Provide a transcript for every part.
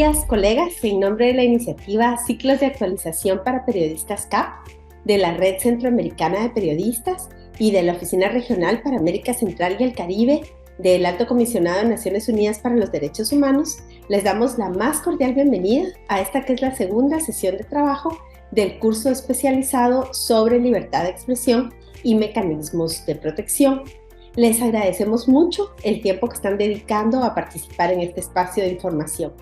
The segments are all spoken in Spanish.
días, colegas. En nombre de la iniciativa Ciclos de Actualización para Periodistas CAP, de la Red Centroamericana de Periodistas y de la Oficina Regional para América Central y el Caribe del Alto Comisionado de Naciones Unidas para los Derechos Humanos, les damos la más cordial bienvenida a esta que es la segunda sesión de trabajo del curso especializado sobre libertad de expresión y mecanismos de protección. Les agradecemos mucho el tiempo que están dedicando a participar en este espacio de información.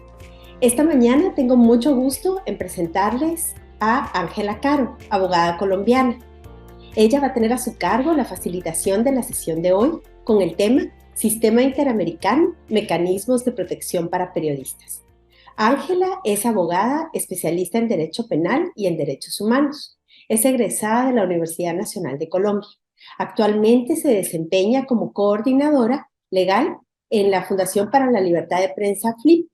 Esta mañana tengo mucho gusto en presentarles a Ángela Caro, abogada colombiana. Ella va a tener a su cargo la facilitación de la sesión de hoy con el tema Sistema Interamericano, Mecanismos de Protección para Periodistas. Ángela es abogada especialista en Derecho Penal y en Derechos Humanos. Es egresada de la Universidad Nacional de Colombia. Actualmente se desempeña como coordinadora legal en la Fundación para la Libertad de Prensa FLIP.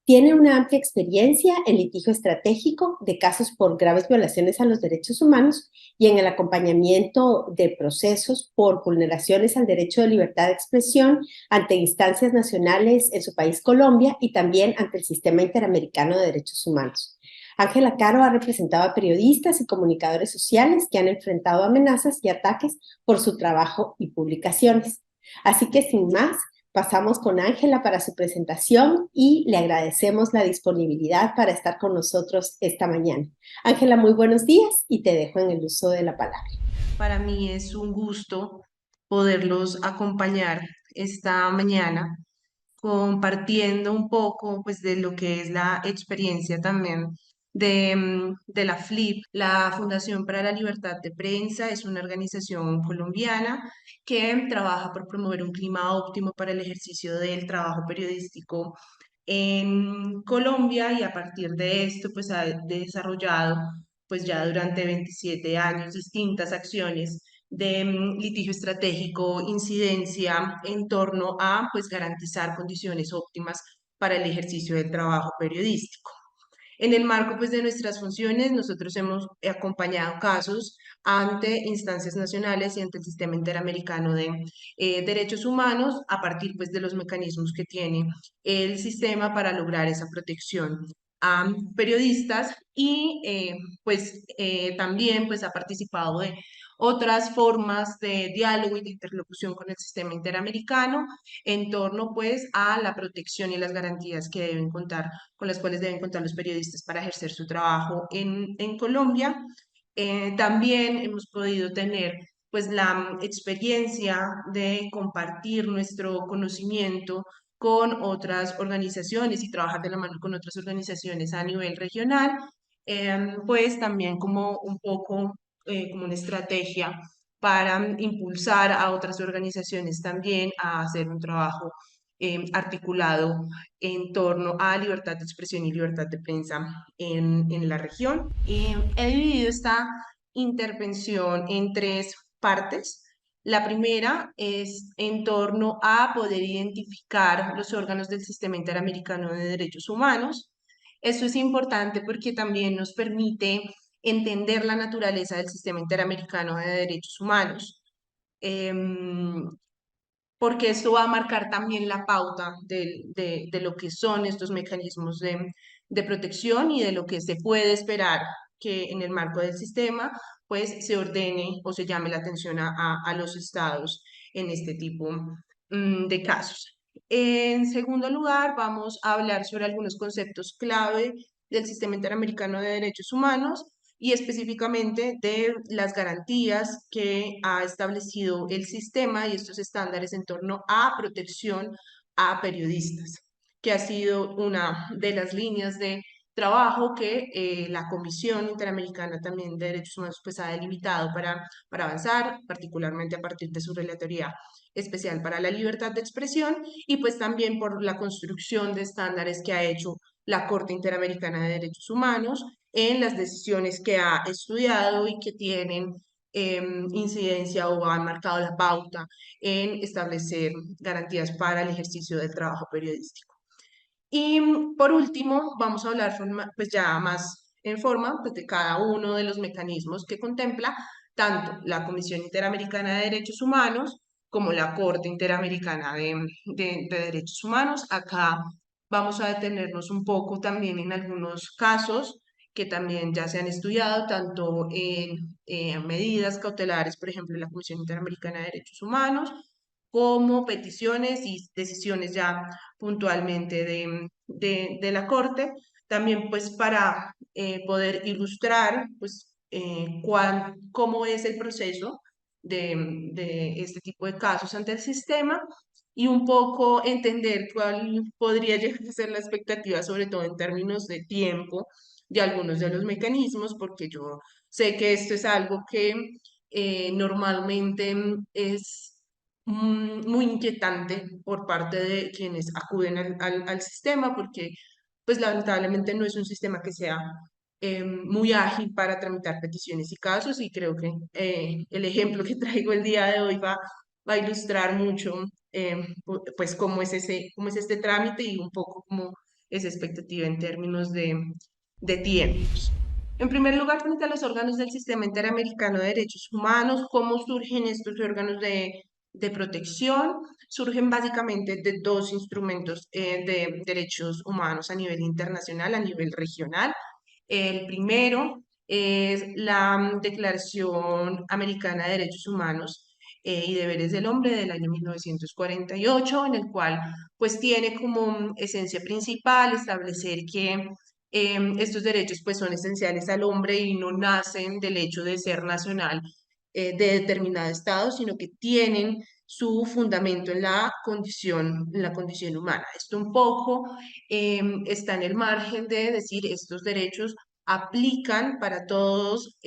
Tiene una amplia experiencia en litigio estratégico de casos por graves violaciones a los derechos humanos y en el acompañamiento de procesos por vulneraciones al derecho de libertad de expresión ante instancias nacionales en su país Colombia y también ante el Sistema Interamericano de Derechos Humanos. Ángela Caro ha representado a periodistas y comunicadores sociales que han enfrentado amenazas y ataques por su trabajo y publicaciones. Así que sin más, pasamos con Ángela para su presentación y le agradecemos la disponibilidad para estar con nosotros esta mañana. Ángela, muy buenos días y te dejo en el uso de la palabra. Para mí es un gusto poderlos acompañar esta mañana compartiendo un poco pues de lo que es la experiencia también de la FLIP. La Fundación para la Libertad de Prensa es una organización colombiana que trabaja por promover un clima óptimo para el ejercicio del trabajo periodístico en Colombia, y a partir de esto pues ha desarrollado pues ya durante 27 años distintas acciones de litigio estratégico, incidencia en torno a pues garantizar condiciones óptimas para el ejercicio del trabajo periodístico. En el marco pues, de nuestras funciones, nosotros hemos acompañado casos ante instancias nacionales y ante el Sistema Interamericano de Derechos Humanos a partir pues, de los mecanismos que tiene el sistema para lograr esa protección a periodistas, y también pues, ha participado de otras formas de diálogo y de interlocución con el sistema interamericano en torno pues a la protección y las garantías que deben contar, con las cuales deben contar los periodistas para ejercer su trabajo en Colombia. También hemos podido tener pues la experiencia de compartir nuestro conocimiento con otras organizaciones y trabajar de la mano con otras organizaciones a nivel regional, pues también como un poco como una estrategia para impulsar a otras organizaciones también a hacer un trabajo articulado en torno a libertad de expresión y libertad de prensa en la región. He dividido esta intervención en tres partes. La primera es en torno a poder identificar los órganos del Sistema Interamericano de Derechos Humanos. Esto es importante porque también nos permite entender la naturaleza del Sistema Interamericano de Derechos Humanos, porque esto va a marcar también la pauta de lo que son estos mecanismos de protección y de lo que se puede esperar que en el marco del sistema pues se ordene o se llame la atención a los estados en este tipo de casos. En segundo lugar, vamos a hablar sobre algunos conceptos clave del Sistema Interamericano de Derechos Humanos y específicamente de las garantías que ha establecido el sistema y estos estándares en torno a protección a periodistas, que ha sido una de las líneas de trabajo que la Comisión Interamericana también de Derechos Humanos pues, ha delimitado para avanzar, particularmente a partir de su relatoría especial para la libertad de expresión, y pues también por la construcción de estándares que ha hecho la Corte Interamericana de Derechos Humanos en las decisiones que ha estudiado y que tienen incidencia o han marcado la pauta en establecer garantías para el ejercicio del trabajo periodístico. Y por último, vamos a hablar pues ya más en forma pues, de cada uno de los mecanismos que contempla tanto la Comisión Interamericana de Derechos Humanos como la Corte Interamericana de Derechos Humanos. Acá vamos a detenernos un poco también en algunos casos que también ya se han estudiado, tanto en medidas cautelares, por ejemplo, en la Comisión Interamericana de Derechos Humanos, como peticiones y decisiones ya puntualmente de la Corte, también pues para poder ilustrar pues cómo es el proceso de este tipo de casos ante el sistema y un poco entender cuál podría llegar a ser la expectativa, sobre todo en términos de tiempo, de algunos de los mecanismos, porque yo sé que esto es algo que normalmente es muy inquietante por parte de quienes acuden al sistema, porque pues lamentablemente no es un sistema que sea muy ágil para tramitar peticiones y casos, y creo que el ejemplo que traigo el día de hoy va a ilustrar mucho pues cómo es este trámite y un poco cómo es expectativa en términos de tiempos. En primer lugar, frente a los órganos del Sistema Interamericano de Derechos Humanos, ¿cómo surgen estos órganos de protección? Surgen básicamente de dos instrumentos de derechos humanos a nivel internacional, a nivel regional. El primero es la Declaración Americana de Derechos Humanos y Deberes del Hombre del año 1948, en el cual pues tiene como esencia principal establecer que estos derechos pues son esenciales al hombre y no nacen del hecho de ser nacional de determinado estado, sino que tienen su fundamento en la condición humana. Esto un poco está en el margen de decir estos derechos aplican para todos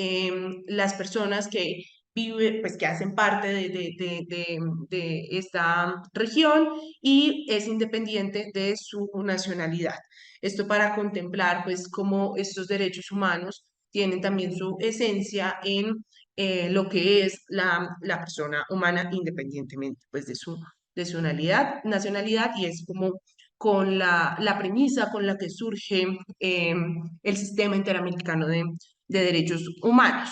las personas que pues que hacen parte de esta región y es independiente de su nacionalidad. Esto para contemplar pues cómo estos derechos humanos tienen también su esencia en lo que es la persona humana independientemente pues de su nacionalidad y es como con la premisa con la que surge el sistema interamericano de derechos humanos.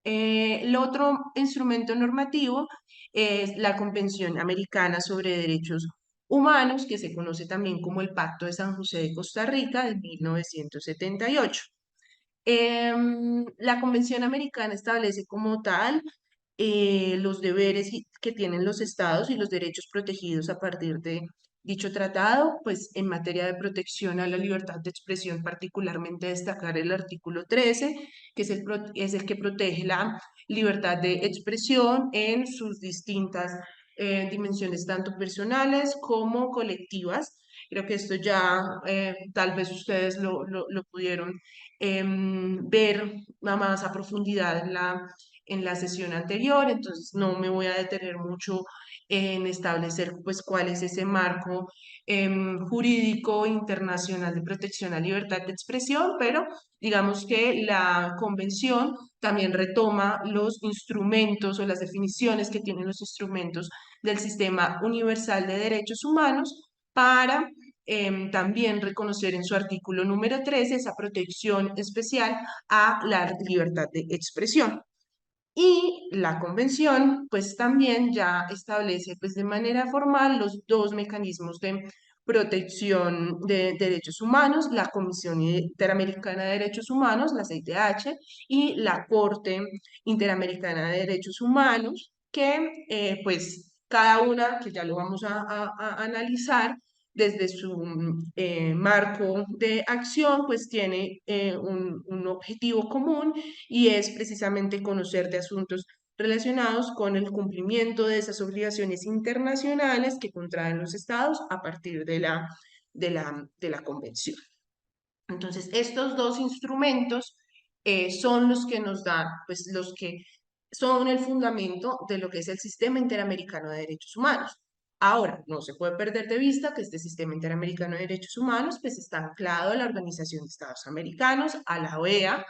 El otro instrumento normativo es la Convención Americana sobre Derechos Humanos, que se conoce también como el Pacto de San José de Costa Rica de 1978. La Convención Americana establece como tal los deberes que tienen los estados y los derechos protegidos a partir de dicho tratado, pues en materia de protección a la libertad de expresión, particularmente destacar el artículo 13, que es el que protege la libertad de expresión en sus distintas dimensiones, tanto personales como colectivas. Creo que esto ya tal vez ustedes lo pudieron ver más a profundidad en la sesión anterior, entonces no me voy a detener mucho en establecer pues cuál es ese marco jurídico internacional de protección a libertad de expresión, pero digamos que la convención también retoma los instrumentos o las definiciones que tienen los instrumentos del sistema universal de derechos humanos para también reconocer en su artículo número 13 esa protección especial a la libertad de expresión. Y la convención, pues también ya establece, pues de manera formal, los dos mecanismos de protección de derechos humanos, la Comisión Interamericana de Derechos Humanos, la CIDH, y la Corte Interamericana de Derechos Humanos, que pues cada una, que ya lo vamos a analizar, desde su marco de acción, pues tiene un objetivo común y es precisamente conocer de asuntos relacionados con el cumplimiento de esas obligaciones internacionales que contraen los estados a partir de la convención. Entonces, estos dos instrumentos son los que nos dan, pues los que son el fundamento de lo que es el Sistema Interamericano de Derechos Humanos. Ahora, no se puede perder de vista que este Sistema Interamericano de Derechos Humanos pues está anclado a la Organización de Estados Americanos, a la OEA,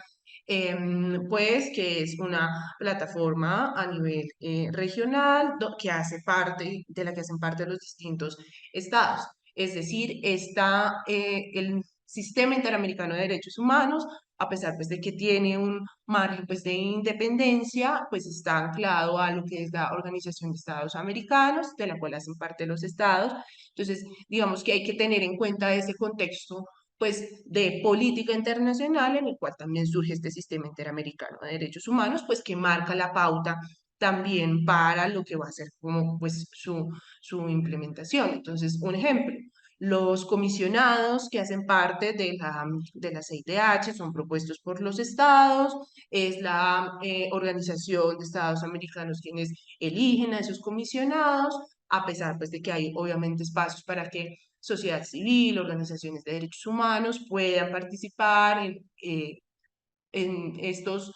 pues que es una plataforma a nivel regional que hace parte, de la que hacen parte los distintos estados. Es decir, está el Sistema Interamericano de Derechos Humanos a pesar pues de que tiene un margen pues de independencia, pues está anclado a lo que es la Organización de Estados Americanos, de la cual hacen parte los estados. Entonces, digamos que hay que tener en cuenta ese contexto pues de política internacional en el cual también surge este sistema interamericano de derechos humanos, pues que marca la pauta también para lo que va a ser como pues su implementación. Entonces, un ejemplo, los comisionados que hacen parte de la CIDH son propuestos por los estados, es la Organización de Estados Americanos quienes eligen a esos comisionados, a pesar pues de que hay obviamente espacios para que sociedad civil, organizaciones de derechos humanos puedan participar en estos,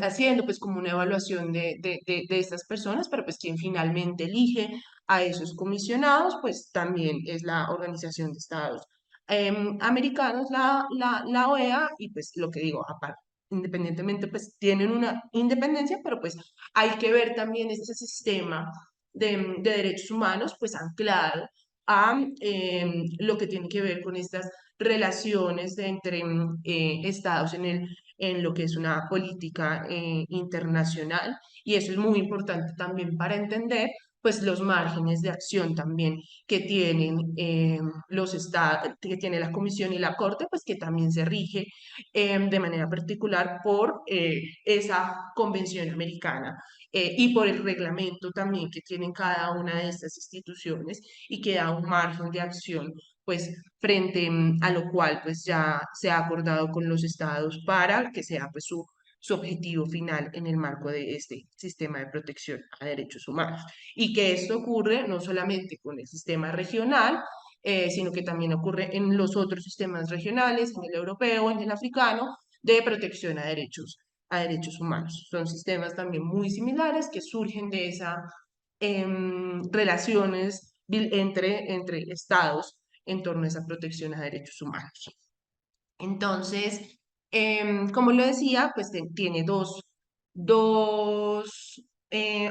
haciendo pues como una evaluación de estas personas, pero pues quien finalmente elige a esos comisionados, pues también es la Organización de Estados Americanos, la OEA, y pues lo que digo, aparte, independientemente, pues tienen una independencia, pero pues hay que ver también este sistema de derechos humanos, pues anclado a lo que tiene que ver con estas relaciones entre estados en lo que es una política internacional, y eso es muy importante también para entender pues los márgenes de acción también que tienen los estados, que tiene la Comisión y la Corte, pues que también se rige de manera particular por esa Convención Americana y por el reglamento también que tienen cada una de estas instituciones y que da un margen de acción pues frente a lo cual pues ya se ha acordado con los estados para que sea pues su objetivo final en el marco de este sistema de protección a derechos humanos. Y que esto ocurre no solamente con el sistema regional, sino que también ocurre en los otros sistemas regionales, en el europeo, en el africano, de protección a derechos humanos. Son sistemas también muy similares que surgen de esas relaciones entre estados en torno a esa protección a derechos humanos. Entonces, como lo decía, pues tiene dos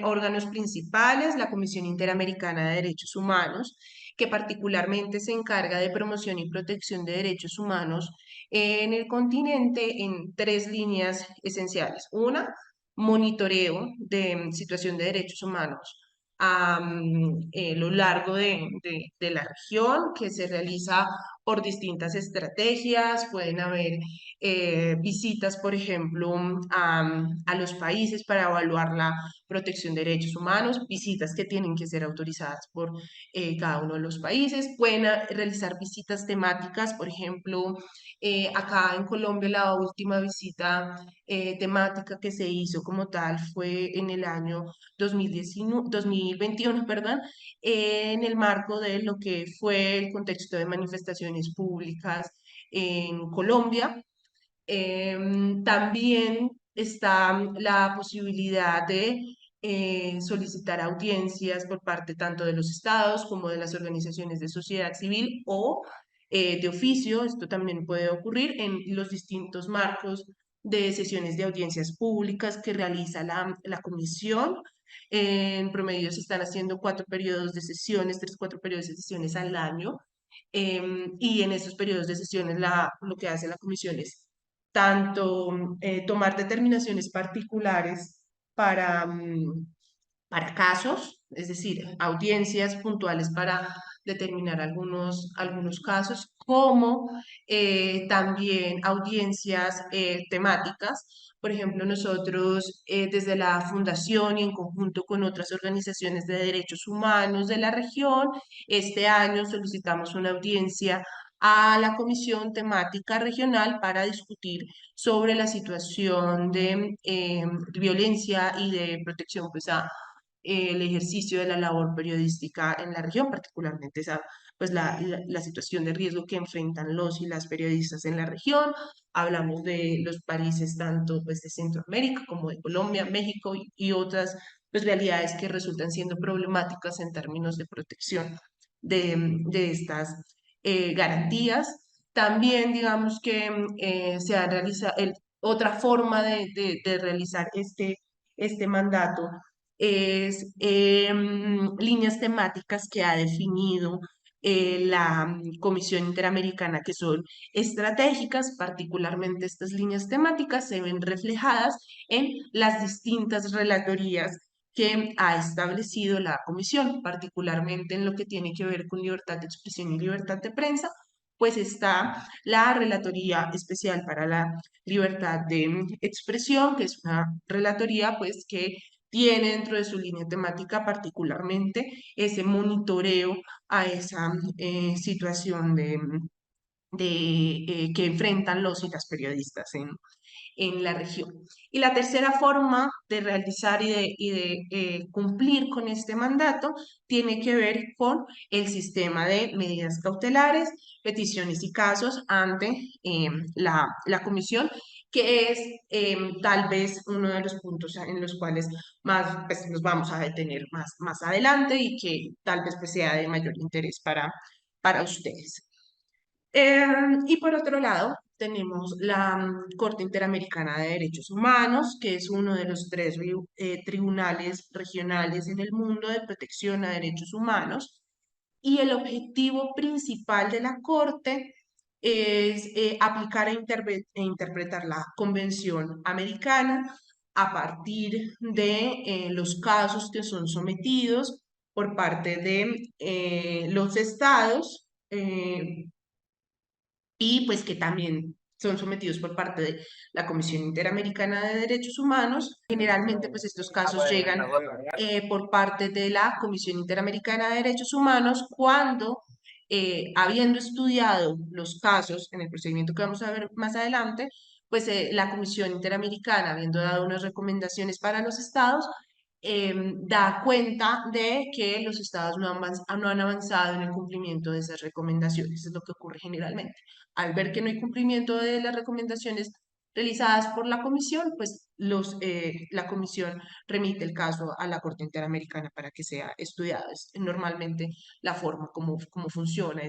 órganos principales, la Comisión Interamericana de Derechos Humanos, que particularmente se encarga de promoción y protección de derechos humanos en el continente en tres líneas esenciales. Una, monitoreo de situación de derechos humanos a lo largo de la región, que se realiza por distintas estrategias. Pueden haber visitas, por ejemplo, a los países para evaluar la protección de derechos humanos, visitas que tienen que ser autorizadas por cada uno de los países. Pueden realizar visitas temáticas, por ejemplo, acá en Colombia la última visita temática que se hizo como tal fue en el año 2019, 2021, perdón, en el marco de lo que fue el contexto de manifestaciones públicas en Colombia. También está la posibilidad de solicitar audiencias por parte tanto de los estados como de las organizaciones de sociedad civil o de oficio. Esto también puede ocurrir en los distintos marcos de sesiones de audiencias públicas que realiza la comisión. En promedio se están haciendo 4 periodos de sesiones, 3, 4 periodos de sesiones al año. Y en esos periodos de sesiones lo que hace la comisión es tanto tomar determinaciones particulares para, para casos, es decir, audiencias puntuales para determinar algunos casos, como también audiencias temáticas. Por ejemplo, nosotros desde la Fundación y en conjunto con otras organizaciones de derechos humanos de la región, este año solicitamos una audiencia a la Comisión Temática Regional para discutir sobre la situación de violencia y de protección pues, a el ejercicio de la labor periodística en la región, particularmente esa, pues la situación de riesgo que enfrentan los y las periodistas en la región. Hablamos de los países tanto pues, de Centroamérica como de Colombia, México y otras pues, realidades que resultan siendo problemáticas en términos de protección de estas garantías. También digamos que se ha realizado otra forma de realizar este mandato es líneas temáticas que ha definido la Comisión Interamericana, que son estratégicas. Particularmente estas líneas temáticas se ven reflejadas en las distintas relatorías que ha establecido la Comisión, particularmente en lo que tiene que ver con libertad de expresión y libertad de prensa. Pues está la Relatoría Especial para la Libertad de Expresión, que es una relatoría pues que tiene dentro de su línea temática particularmente ese monitoreo a esa situación que enfrentan los y las periodistas en la región. Y la tercera forma de realizar y de cumplir con este mandato tiene que ver con el sistema de medidas cautelares, peticiones y casos ante la comisión, que es tal vez uno de los puntos en los cuales más pues, nos vamos a detener más adelante y que tal vez pues, sea de mayor interés para ustedes. Y por otro lado, tenemos la Corte Interamericana de Derechos Humanos, que es uno de los tres tribunales regionales en el mundo de protección a derechos humanos. Y el objetivo principal de la Corte es aplicar e interpretar la Convención Americana a partir de los casos que son sometidos por parte de los estados. Y pues que también son sometidos por parte de la Comisión Interamericana de Derechos Humanos. Generalmente pues estos casos llegan por parte de la Comisión Interamericana de Derechos Humanos cuando, habiendo estudiado los casos en el procedimiento que vamos a ver más adelante, pues la Comisión Interamericana, habiendo dado unas recomendaciones para los estados, da cuenta de que los estados no han avanzado en el cumplimiento de esas recomendaciones. Es lo que ocurre generalmente. Al ver que no hay cumplimiento de las recomendaciones realizadas por la comisión, pues la comisión remite el caso a la Corte Interamericana para que sea estudiado. Es normalmente la forma como funciona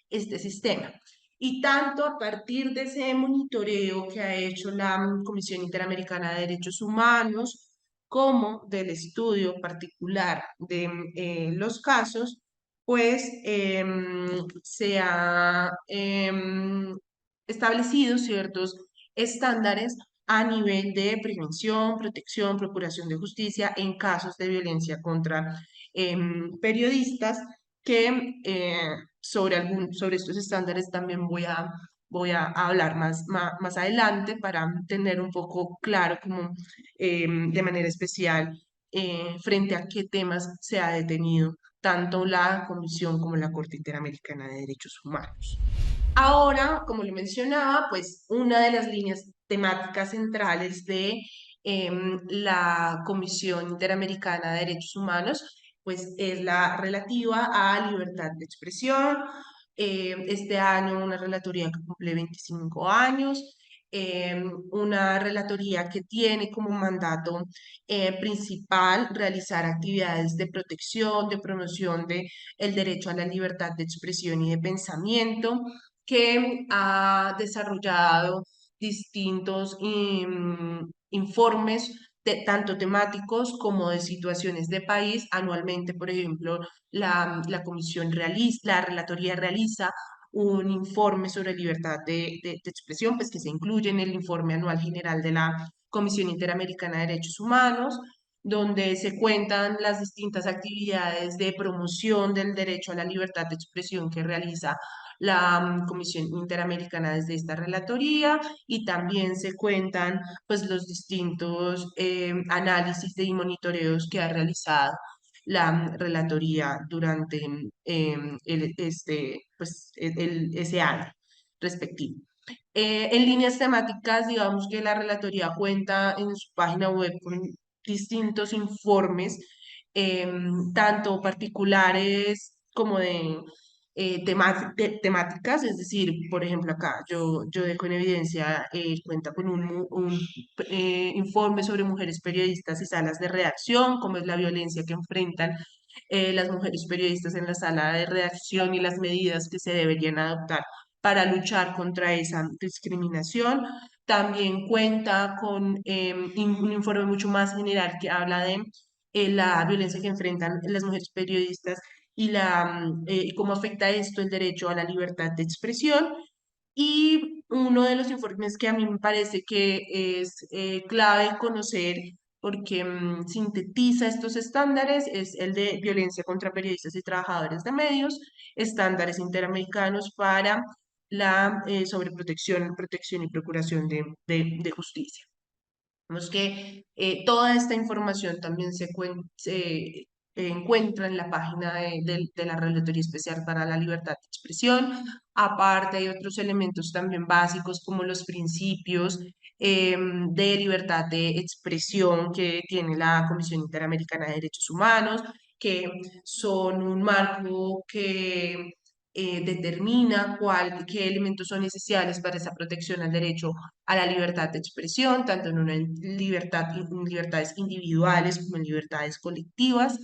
este sistema. Y tanto a partir de ese monitoreo que ha hecho la Comisión Interamericana de Derechos Humanos, como del estudio particular de los casos, pues se ha establecido ciertos estándares a nivel de prevención, protección, procuración de justicia en casos de violencia contra periodistas, que sobre estos estándares también voy a hablar más adelante para tener un poco claro como de manera especial frente a qué temas se ha detenido tanto la Comisión como la Corte Interamericana de Derechos Humanos. Ahora, como lo mencionaba, pues una de las líneas temáticas centrales de la Comisión Interamericana de Derechos Humanos, pues es la relativa a libertad de expresión. Este año una relatoría que cumple 25 años, una relatoría que tiene como mandato principal realizar actividades de protección, de promoción de el derecho a la libertad de expresión y de pensamiento, que ha desarrollado distintos informes, tanto temáticos como de situaciones de país. Anualmente, por ejemplo, la comisión realiza, la relatoría realiza un informe sobre libertad de expresión, pues que se incluye en el informe anual general de la Comisión Interamericana de Derechos Humanos, donde se cuentan las distintas actividades de promoción del derecho a la libertad de expresión que realiza la Comisión Interamericana desde esta relatoría, y también se cuentan pues los distintos análisis y monitoreos que ha realizado la relatoría durante ese año respectivo. En líneas temáticas, digamos que la relatoría cuenta en su página web con distintos informes, tanto particulares como de temáticas. Es decir, por ejemplo, acá yo dejo en evidencia, cuenta con un informe sobre mujeres periodistas y salas de redacción, cómo es la violencia que enfrentan las mujeres periodistas en la sala de redacción y las medidas que se deberían adoptar para luchar contra esa discriminación. También cuenta con un informe mucho más general que habla de la violencia que enfrentan las mujeres periodistas y cómo afecta esto el derecho a la libertad de expresión. Y uno de los informes que a mí me parece que es clave conocer porque sintetiza estos estándares es el de violencia contra periodistas y trabajadores de medios, estándares interamericanos para la sobreprotección, protección y procuración de justicia. Vemos que toda esta información también se encuentra en la página de la Relatoría Especial para la Libertad de Expresión. Aparte, hay otros elementos también básicos como los principios de libertad de expresión que tiene la Comisión Interamericana de Derechos Humanos, que son un marco que determina qué elementos son esenciales para esa protección al derecho a la libertad de expresión, tanto en una en libertades individuales como en libertades colectivas,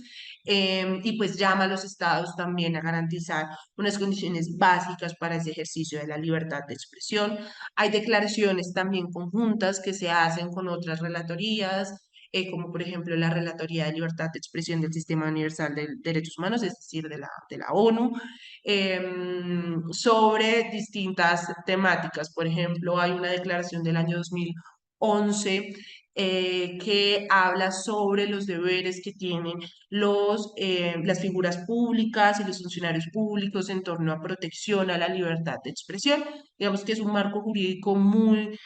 y pues llama a los estados también a garantizar unas condiciones básicas para ese ejercicio de la libertad de expresión. Hay declaraciones también conjuntas que se hacen con otras relatorías, como por ejemplo la Relatoría de Libertad de Expresión del Sistema Universal de Derechos Humanos, es decir, de la ONU, sobre distintas temáticas. Por ejemplo, hay una declaración del año 2011 que habla sobre los deberes que tienen las figuras públicas y los funcionarios públicos en torno a protección a la libertad de expresión. Digamos que es un marco jurídico muy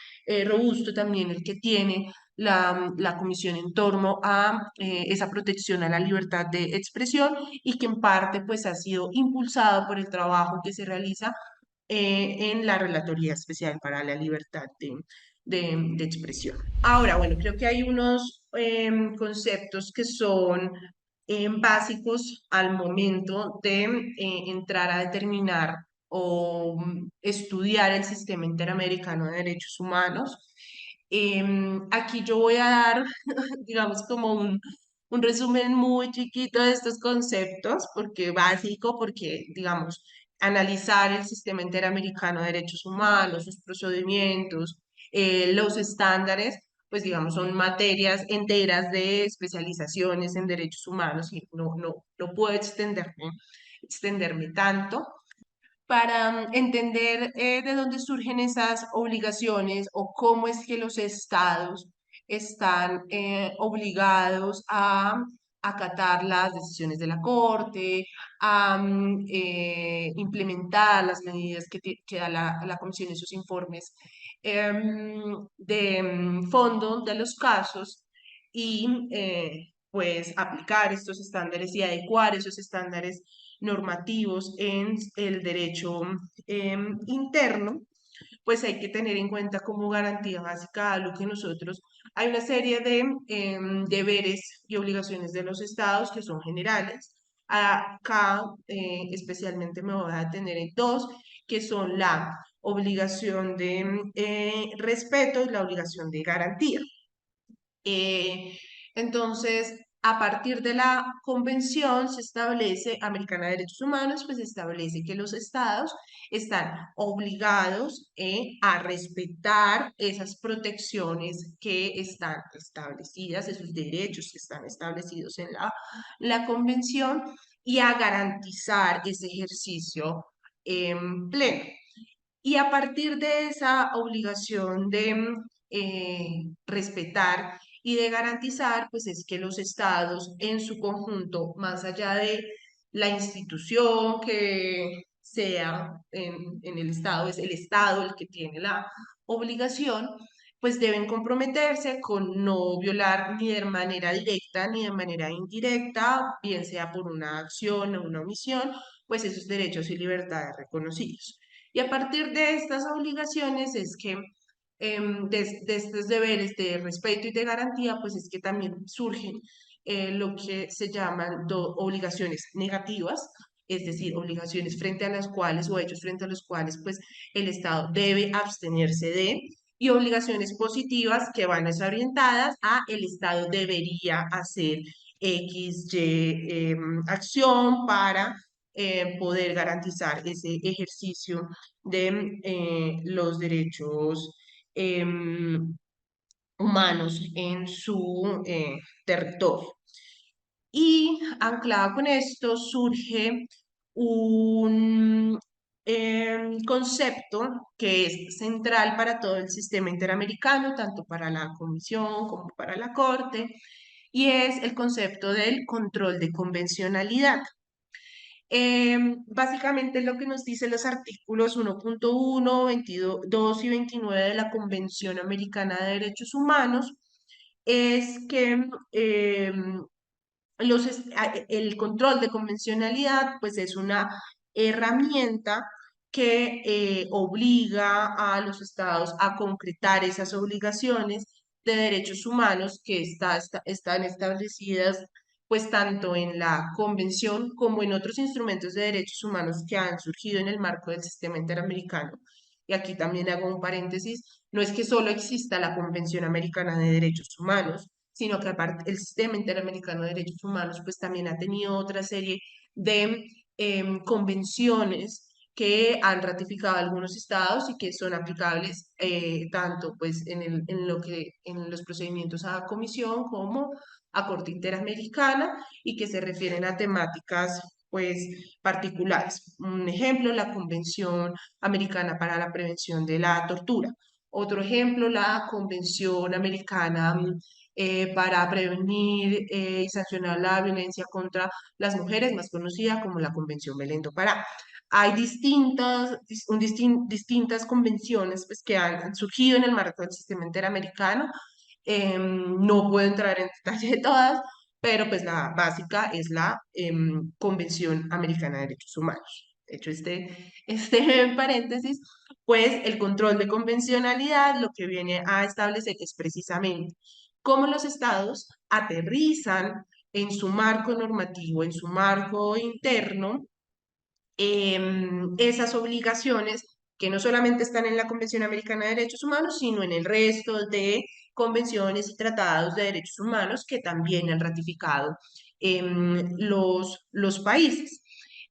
robusto también el que tiene la Comisión en torno a esa protección a la libertad de expresión y que en parte pues ha sido impulsado por el trabajo que se realiza en la Relatoría Especial para la Libertad de Expresión. Ahora, bueno, creo que hay unos conceptos que son básicos al momento de entrar a determinar o estudiar el sistema interamericano de derechos humanos. Aquí yo voy a dar, digamos, como un resumen muy chiquito de estos conceptos, porque básico, porque, digamos, analizar el sistema interamericano de derechos humanos, sus procedimientos, los estándares, pues, digamos, son materias enteras de especializaciones en derechos humanos y no puedo extenderme tanto para entender de dónde surgen esas obligaciones o cómo es que los estados están obligados a acatar las decisiones de la Corte, a implementar las medidas que da la Comisión en sus informes de fondo de los casos y pues aplicar estos estándares y adecuar esos estándares normativos en el derecho interno, pues hay que tener en cuenta como garantía básica algo que nosotros, hay una serie de deberes y obligaciones de los estados que son generales. Acá especialmente me voy a detener en dos, que son la obligación de respeto y la obligación de garantía. Eh, entonces, a partir de la Convención se establece, Americana de Derechos Humanos, pues se establece que los estados están obligados a respetar esas protecciones que están establecidas, esos derechos que están establecidos en la Convención y a garantizar ese ejercicio en pleno. Y a partir de esa obligación de respetar y de garantizar, pues es que los estados en su conjunto, más allá de la institución que sea en el estado, es el estado el que tiene la obligación, pues deben comprometerse con no violar ni de manera directa ni de manera indirecta, bien sea por una acción o una omisión, pues esos derechos y libertades reconocidos. Y a partir de estas obligaciones es que de estos deberes de respeto y de garantía, pues es que también surgen lo que se llaman obligaciones negativas, es decir, obligaciones frente a las cuales o hechos frente a los cuales pues el Estado debe abstenerse de, y obligaciones positivas que van a ser orientadas a el Estado debería hacer X, Y acción para poder garantizar ese ejercicio de los derechos humanos en su territorio. Y anclado con esto surge un concepto que es central para todo el sistema interamericano, tanto para la Comisión como para la Corte, y es el concepto del control de convencionalidad. Básicamente lo que nos dicen los artículos 1.1, 22 y 29 de la Convención Americana de Derechos Humanos es que el control de convencionalidad pues es una herramienta que obliga a los estados a concretar esas obligaciones de derechos humanos que están establecidas pues tanto en la convención como en otros instrumentos de derechos humanos que han surgido en el marco del sistema interamericano. Y aquí también hago un paréntesis, no es que solo exista la Convención Americana de Derechos Humanos, sino que aparte el sistema interamericano de derechos humanos pues también ha tenido otra serie de convenciones que han ratificado algunos estados y que son aplicables tanto pues en los procedimientos a comisión como a Corte Interamericana y que se refieren a temáticas pues particulares. Un ejemplo, la Convención Americana para la Prevención de la Tortura. Otro ejemplo, la Convención Americana para prevenir y sancionar la violencia contra las mujeres, más conocida como la Convención Belén do Pará. Hay distintas convenciones pues, que han surgido en el marco del sistema interamericano. No puedo entrar en detalle de todas, pero pues la básica es la Convención Americana de Derechos Humanos. De hecho, este paréntesis, pues el control de convencionalidad lo que viene a establecer es precisamente cómo los estados aterrizan en su marco normativo, en su marco interno, esas obligaciones que no solamente están en la Convención Americana de Derechos Humanos, sino en el resto de convenciones y tratados de derechos humanos que también han ratificado los países.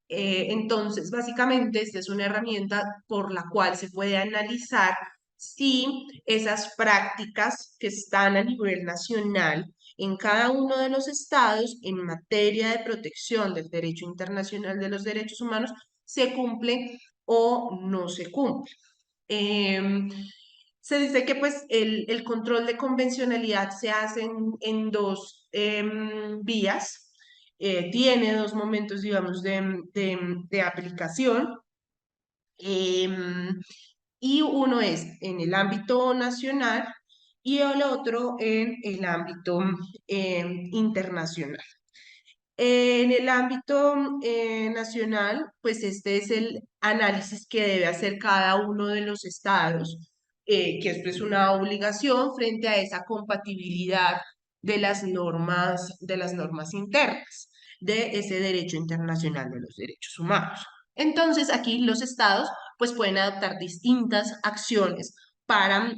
Entonces, básicamente, esta es una herramienta por la cual se puede analizar si esas prácticas que están a nivel nacional en cada uno de los estados en materia de protección del derecho internacional de los derechos humanos se cumple o no se cumple. Em, Se dice que pues el control de convencionalidad se hace en dos vías, tiene dos momentos, digamos, de aplicación. em, y uno es en el ámbito nacional y el otro en el ámbito internacional. En el ámbito nacional, pues este es el análisis que debe hacer cada uno de los estados, que esto es una obligación frente a esa compatibilidad de las normas internas de ese derecho internacional de los derechos humanos. Entonces, aquí los estados pues pueden adoptar distintas acciones para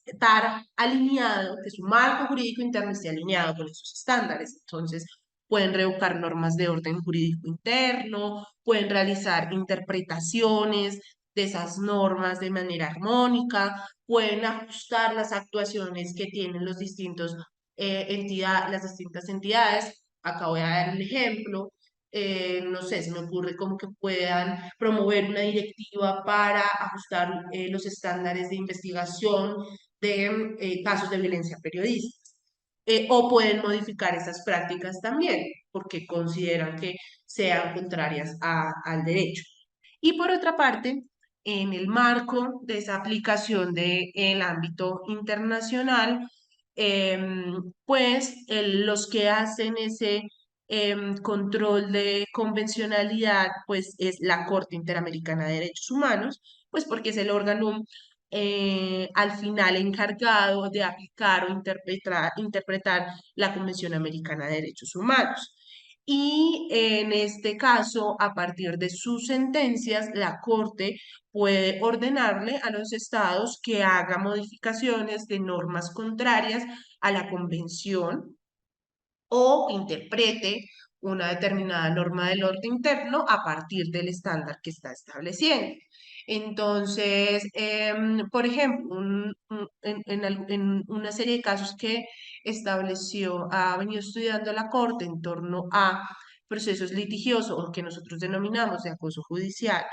estar alineado, que su marco jurídico interno esté alineado con esos estándares. Entonces, pueden revocar normas de orden jurídico interno, pueden realizar interpretaciones de esas normas de manera armónica, pueden ajustar las actuaciones que tienen las distintas entidades. Acá voy a dar un ejemplo. No sé, se me ocurre como que puedan promover una directiva para ajustar los estándares de investigación de casos de violencia periodística. O pueden modificar esas prácticas también, porque consideran que sean contrarias al derecho. Y por otra parte, en el marco de esa aplicación del ámbito internacional, pues los que hacen ese control de convencionalidad, pues es la Corte Interamericana de Derechos Humanos, pues porque es el órgano al final encargado de aplicar o interpretar la Convención Americana de Derechos Humanos. Y en este caso, a partir de sus sentencias, la Corte puede ordenarle a los estados que haga modificaciones de normas contrarias a la Convención o interprete una determinada norma del orden interno a partir del estándar que está estableciendo. Entonces, por ejemplo, en una serie de casos que ha venido estudiando la Corte en torno a procesos litigiosos o que nosotros denominamos de acoso judicial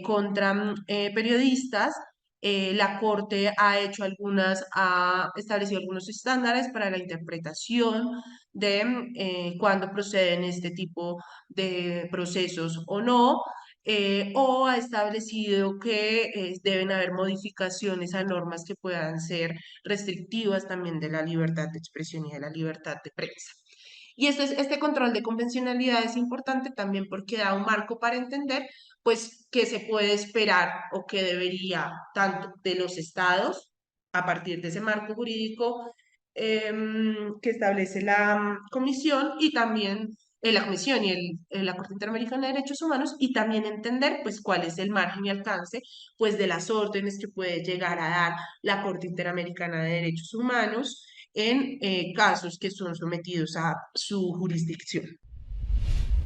contra periodistas, la Corte ha establecido algunos estándares para la interpretación de cuándo proceden este tipo de procesos o no, o ha establecido que deben haber modificaciones a normas que puedan ser restrictivas también de la libertad de expresión y de la libertad de prensa. Y este control de convencionalidad es importante también porque da un marco para entender, pues, qué se puede esperar o qué debería tanto de los estados a partir de ese marco jurídico que establece la comisión y también la Comisión y la Corte Interamericana de Derechos Humanos y también entender pues cuál es el margen y alcance pues de las órdenes que puede llegar a dar la Corte Interamericana de Derechos Humanos en casos que son sometidos a su jurisdicción.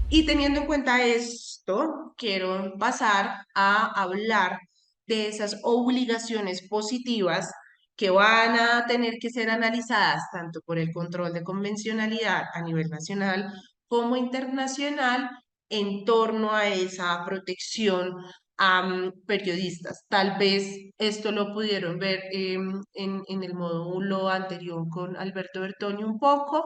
Y teniendo en cuenta esto, quiero pasar a hablar de esas obligaciones positivas que van a tener que ser analizadas tanto por el control de convencionalidad a nivel nacional como internacional en torno a esa protección a periodistas. Tal vez esto lo pudieron ver en el módulo anterior con Alberto Bertoni un poco,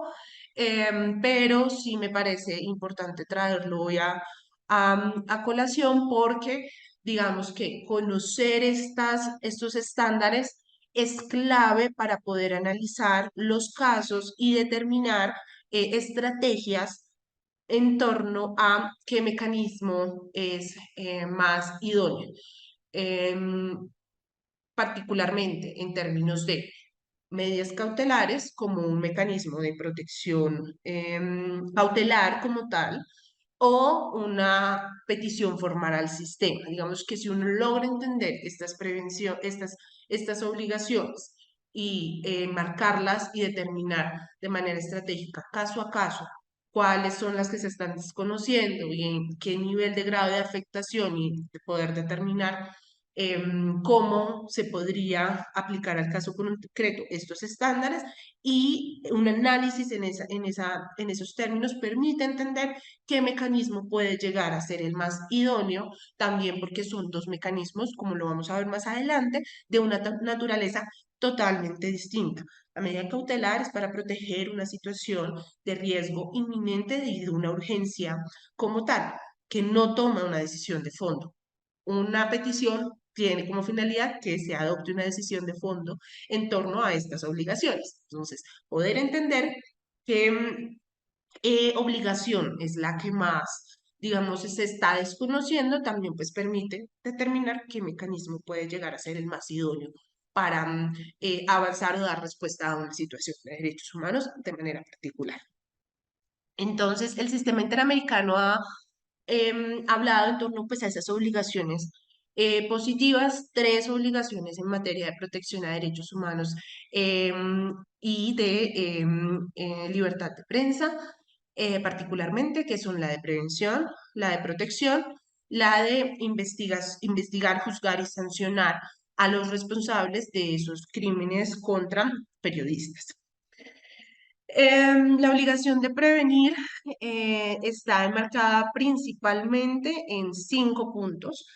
pero sí me parece importante traerlo hoy a colación porque digamos que conocer estos estándares es clave para poder analizar los casos y determinar estrategias en torno a qué mecanismo es más idóneo. Em, Particularmente en términos de medidas cautelares como un mecanismo de protección cautelar como tal o una petición formal al sistema. Digamos que si uno logra entender estas obligaciones y marcarlas y determinar de manera estratégica, caso a caso, cuáles son las que se están desconociendo y en qué nivel de grado de afectación y de poder determinar cómo se podría aplicar al caso concreto estos estándares y un análisis en esos términos permite entender qué mecanismo puede llegar a ser el más idóneo, también porque son dos mecanismos, como lo vamos a ver más adelante, de una naturaleza totalmente distinta. La medida cautelar es para proteger una situación de riesgo inminente y de una urgencia como tal, que no toma una decisión de fondo. Una petición tiene como finalidad que se adopte una decisión de fondo en torno a estas obligaciones. Entonces, poder entender qué obligación es la que más, digamos, se está desconociendo, también pues permite determinar qué mecanismo puede llegar a ser el más idóneo para avanzar o dar respuesta a una situación de derechos humanos de manera particular. Entonces, el sistema interamericano ha hablado en torno pues, a esas obligaciones positivas, tres obligaciones en materia de protección a derechos humanos y de libertad de prensa, particularmente, que son la de prevención, la de protección, la de investigar, juzgar y sancionar a los responsables de esos crímenes contra periodistas. La obligación de prevenir está enmarcada principalmente en cinco puntos.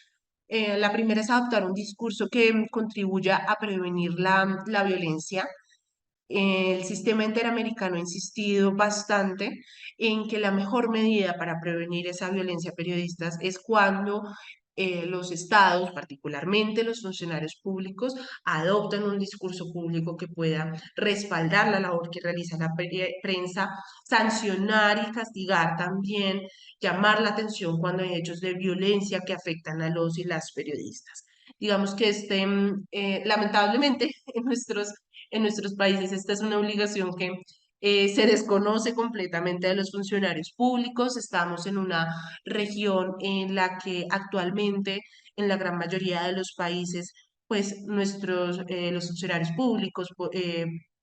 La primera es adoptar un discurso que contribuya a prevenir la violencia. El sistema interamericano ha insistido bastante en que la mejor medida para prevenir esa violencia a periodistas es cuando los estados, particularmente los funcionarios públicos, adoptan un discurso público que pueda respaldar la labor que realiza la prensa, sancionar y castigar también, llamar la atención cuando hay hechos de violencia que afectan a los y las periodistas. Digamos que lamentablemente en nuestros países esta es una obligación que se desconoce completamente de los funcionarios públicos. Estamos en una región en la que actualmente, en la gran mayoría de los países, pues los funcionarios públicos,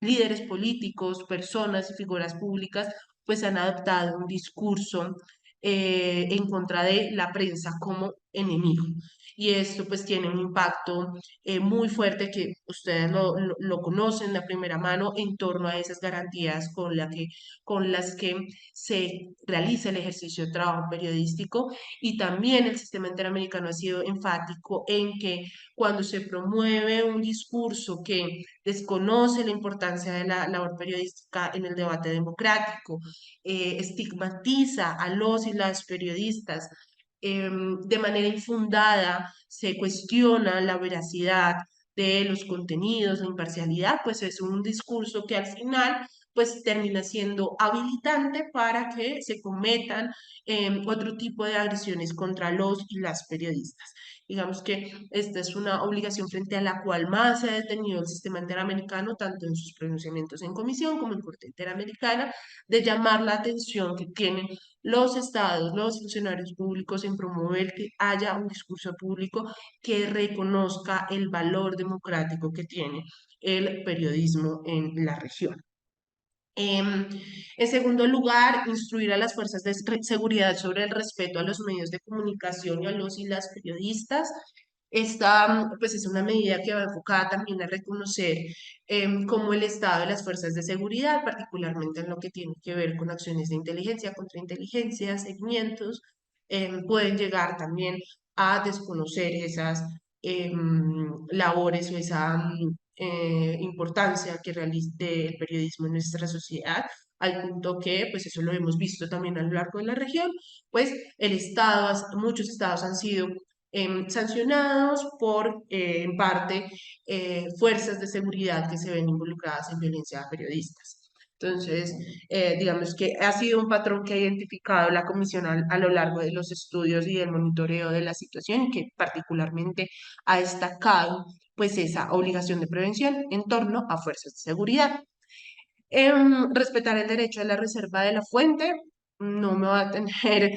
líderes políticos, personas y figuras públicas, pues han adoptado un discurso en contra de la prensa como enemigo. Y esto pues tiene un impacto muy fuerte que ustedes lo conocen de primera mano en torno a esas garantías con las que se realiza el ejercicio de trabajo periodístico. Y también el sistema interamericano ha sido enfático en que cuando se promueve un discurso que desconoce la importancia de la labor periodística en el debate democrático, estigmatiza a los y las periodistas de manera infundada, se cuestiona la veracidad de los contenidos, la imparcialidad, pues es un discurso que al final pues termina siendo habilitante para que se cometan otro tipo de agresiones contra los y las periodistas. Digamos que esta es una obligación frente a la cual más se ha detenido el sistema interamericano, tanto en sus pronunciamientos en comisión como en Corte Interamericana, de llamar la atención que tienen los estados, los funcionarios públicos en promover que haya un discurso público que reconozca el valor democrático que tiene el periodismo en la región. En segundo lugar, instruir a las fuerzas de seguridad sobre el respeto a los medios de comunicación y a los y las periodistas. Esta, pues, es una medida que va enfocada también a reconocer cómo el Estado y las fuerzas de seguridad, particularmente en lo que tiene que ver con acciones de inteligencia, contrainteligencia, seguimientos, pueden llegar también a desconocer esas labores o esa importancia que realiza el periodismo en nuestra sociedad, al punto que, pues eso lo hemos visto también a lo largo de la región, pues el Estado, muchos estados han sido sancionados por, en parte, fuerzas de seguridad que se ven involucradas en violencia a periodistas. Entonces, digamos que ha sido un patrón que ha identificado la comisión a lo largo de los estudios y del monitoreo de la situación y que particularmente ha destacado pues esa obligación de prevención en torno a fuerzas de seguridad. Respetar el derecho a la reserva de la fuente, no me va a tener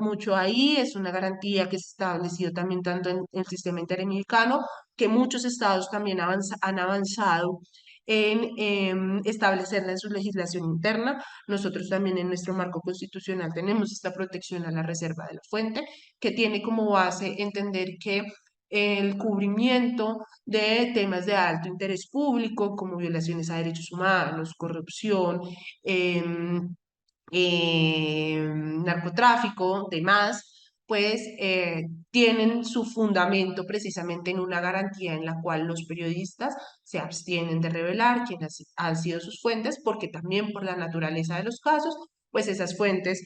mucho ahí, es una garantía que se ha establecido también tanto en el sistema interamericano, que muchos estados también han avanzado en establecerla en su legislación interna. Nosotros también en nuestro marco constitucional tenemos esta protección a la reserva de la fuente, que tiene como base entender que el cubrimiento de temas de alto interés público, como violaciones a derechos humanos, corrupción, em, narcotráfico, demás, pues tienen su fundamento precisamente en una garantía en la cual los periodistas se abstienen de revelar quiénes han sido sus fuentes, porque también por la naturaleza de los casos, pues esas fuentes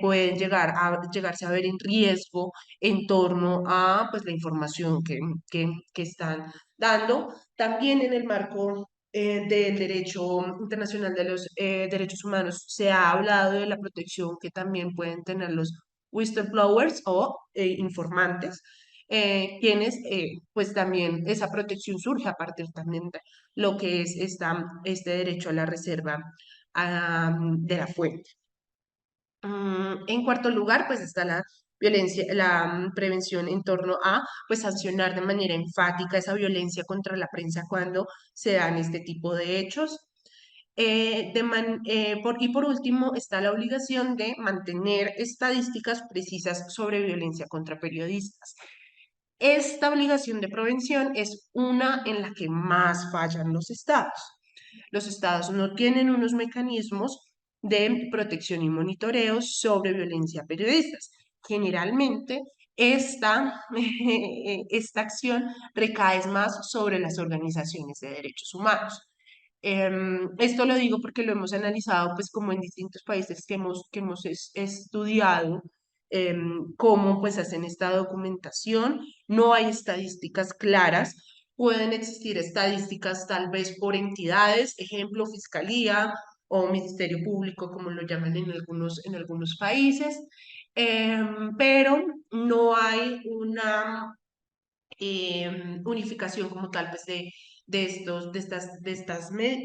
pueden llegarse a ver en riesgo en torno a pues, la información que están dando. También en el marco del derecho internacional de los derechos humanos se ha hablado de la protección que también pueden tener los whistleblowers o informantes, quienes pues también esa protección surge a partir también de lo que es este derecho a la reserva de la fuente. En cuarto lugar, pues está la violencia, la prevención en torno a, pues, sancionar de manera enfática esa violencia contra la prensa cuando se dan este tipo de hechos. Y por último, está la obligación de mantener estadísticas precisas sobre violencia contra periodistas. Esta obligación de prevención es una en la que más fallan los estados. Los estados no tienen unos mecanismos de protección y monitoreo sobre violencia a periodistas. Generalmente, esta acción recae más sobre las organizaciones de derechos humanos. Esto lo digo porque lo hemos analizado, pues, como en distintos países que hemos estudiado cómo pues hacen esta documentación. No hay estadísticas claras. Pueden existir estadísticas tal vez por entidades, ejemplo, Fiscalía o Ministerio Público, como lo llaman en algunos países, pero no hay una unificación como tal pues de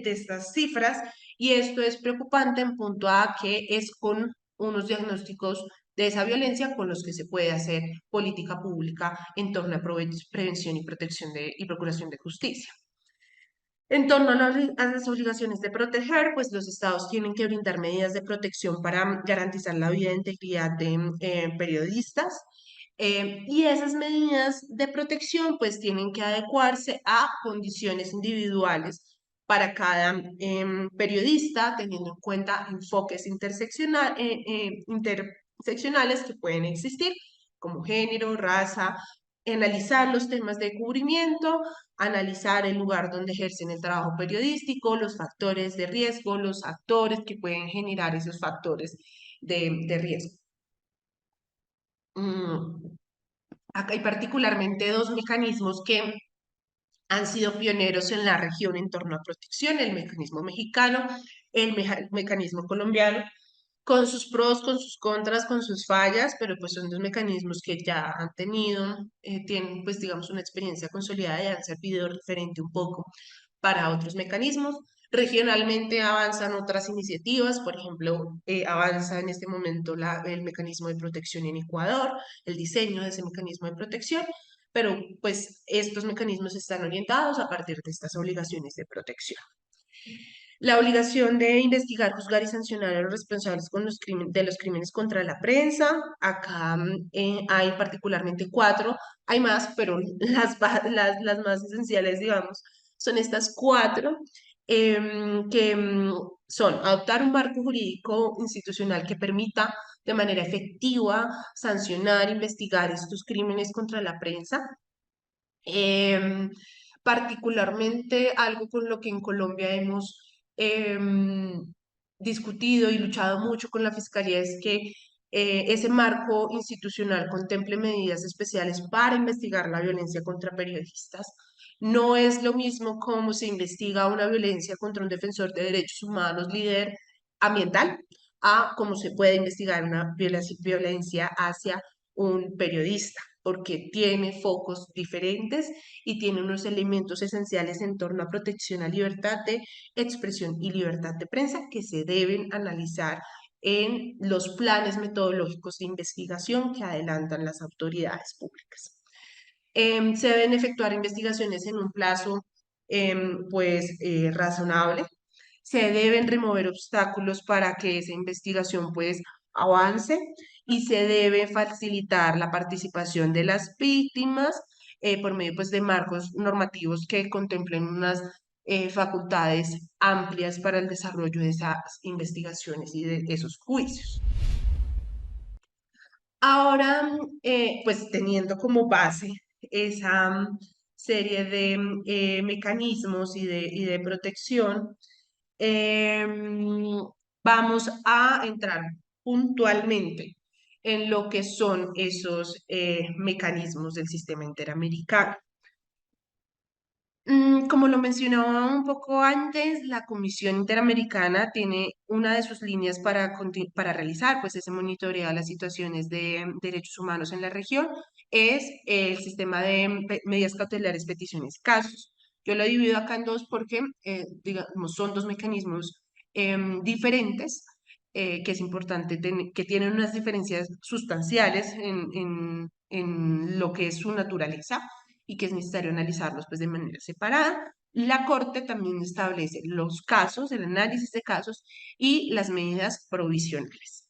estas cifras, y esto es preocupante en punto a que es con unos diagnósticos de esa violencia con los que se puede hacer política pública en torno a prevención y protección y procuración de justicia. En torno a las obligaciones de proteger, pues los estados tienen que brindar medidas de protección para garantizar la vida e integridad de periodistas. Y esas medidas de protección pues tienen que adecuarse a condiciones individuales para cada periodista, teniendo en cuenta enfoques interseccionales que pueden existir, como género, raza, analizar los temas de cubrimiento, analizar el lugar donde ejercen el trabajo periodístico, los factores de riesgo, los actores que pueden generar esos factores de riesgo. Acá hay particularmente dos mecanismos que han sido pioneros en la región en torno a protección, el mecanismo mexicano, el mecanismo colombiano, con sus pros, con sus contras, con sus fallas, pero pues son dos mecanismos que ya han tenido, tienen pues digamos una experiencia consolidada y han servido de referente un poco para otros mecanismos. Regionalmente avanzan otras iniciativas, por ejemplo, avanza en este momento el mecanismo de protección en Ecuador, el diseño de ese mecanismo de protección, pero pues estos mecanismos están orientados a partir de estas obligaciones de protección. La obligación de investigar, juzgar y sancionar a los responsables de los crímenes contra la prensa. Acá hay particularmente cuatro, hay más, pero las más esenciales, digamos, son estas cuatro, que son adoptar un marco jurídico institucional que permita de manera efectiva sancionar, investigar estos crímenes contra la prensa. Em, Particularmente algo con lo que en Colombia hemos discutido y luchado mucho con la Fiscalía es que ese marco institucional contemple medidas especiales para investigar la violencia contra periodistas. No es lo mismo cómo se investiga una violencia contra un defensor de derechos humanos, líder ambiental, a cómo se puede investigar una violencia hacia un periodista, porque tiene focos diferentes y tiene unos elementos esenciales en torno a protección a libertad de expresión y libertad de prensa que se deben analizar en los planes metodológicos de investigación que adelantan las autoridades públicas. Se deben efectuar investigaciones en un plazo razonable. Se deben remover obstáculos para que esa investigación pues avance y se debe facilitar la participación de las víctimas por medio pues de marcos normativos que contemplen unas facultades amplias para el desarrollo de esas investigaciones y de esos juicios. Ahora, pues teniendo como base esa serie de mecanismos y de protección, vamos a entrar puntualmente en lo que son esos mecanismos del sistema interamericano. Como lo mencionaba un poco antes, la Comisión Interamericana tiene una de sus líneas para realizar pues, ese monitoreo a las situaciones de derechos humanos en la región, es el sistema de medidas cautelares, peticiones, casos. Yo lo divido acá en dos porque, digamos, son dos mecanismos diferentes, que es importante, que tienen unas diferencias sustanciales en lo que es su naturaleza y que es necesario analizarlos pues, de manera separada. La Corte también establece los casos, el análisis de casos y las medidas provisionales.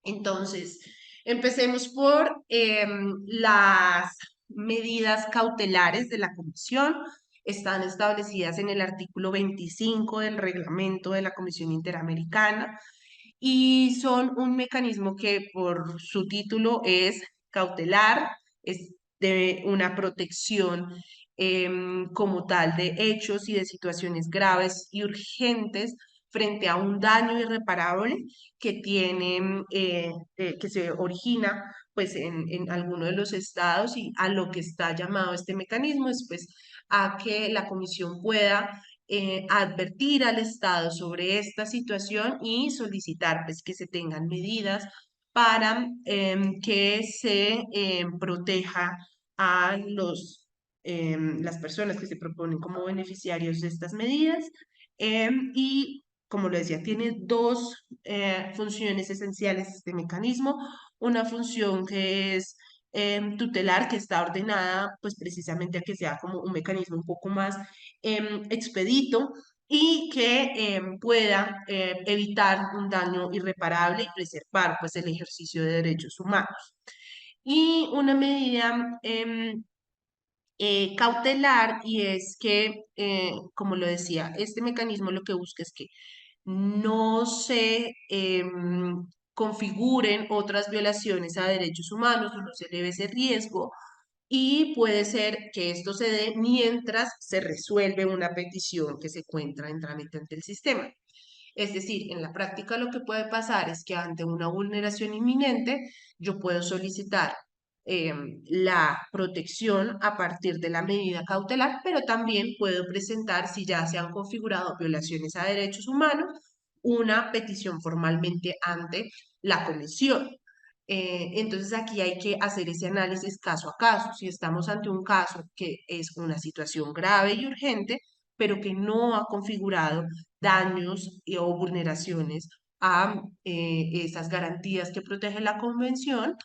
Entonces, empecemos por las medidas cautelares de la Comisión. Están establecidas en el artículo 25 del reglamento de la Comisión Interamericana y son un mecanismo que por su título es cautelar, es de una protección como tal de hechos y de situaciones graves y urgentes frente a un daño irreparable que tiene, que se origina pues en alguno de los estados, y a lo que está llamado este mecanismo es pues a que la comisión pueda advertir al Estado sobre esta situación y solicitar pues, que se tengan medidas para que se proteja a las personas que se proponen como beneficiarios de estas medidas. Y como lo decía, tiene dos funciones esenciales este mecanismo. Una función que es tutelar, que está ordenada pues precisamente a que sea como un mecanismo un poco más expedito y que pueda evitar un daño irreparable y preservar pues el ejercicio de derechos humanos. y una medida cautelar, y es que, como lo decía, este mecanismo lo que busca es que no se configuren otras violaciones a derechos humanos o no se eleve ese riesgo, y puede ser que esto se dé mientras se resuelve una petición que se encuentra en trámite ante el sistema. Es decir, en la práctica lo que puede pasar es que ante una vulneración inminente yo puedo solicitar la protección a partir de la medida cautelar, pero también puedo presentar, si ya se han configurado violaciones a derechos humanos, una petición formalmente ante la comisión. Entonces aquí hay que hacer ese análisis caso a caso. Si estamos ante un caso que es una situación grave y urgente, pero que no ha configurado daños o vulneraciones a esas garantías que protege la convención,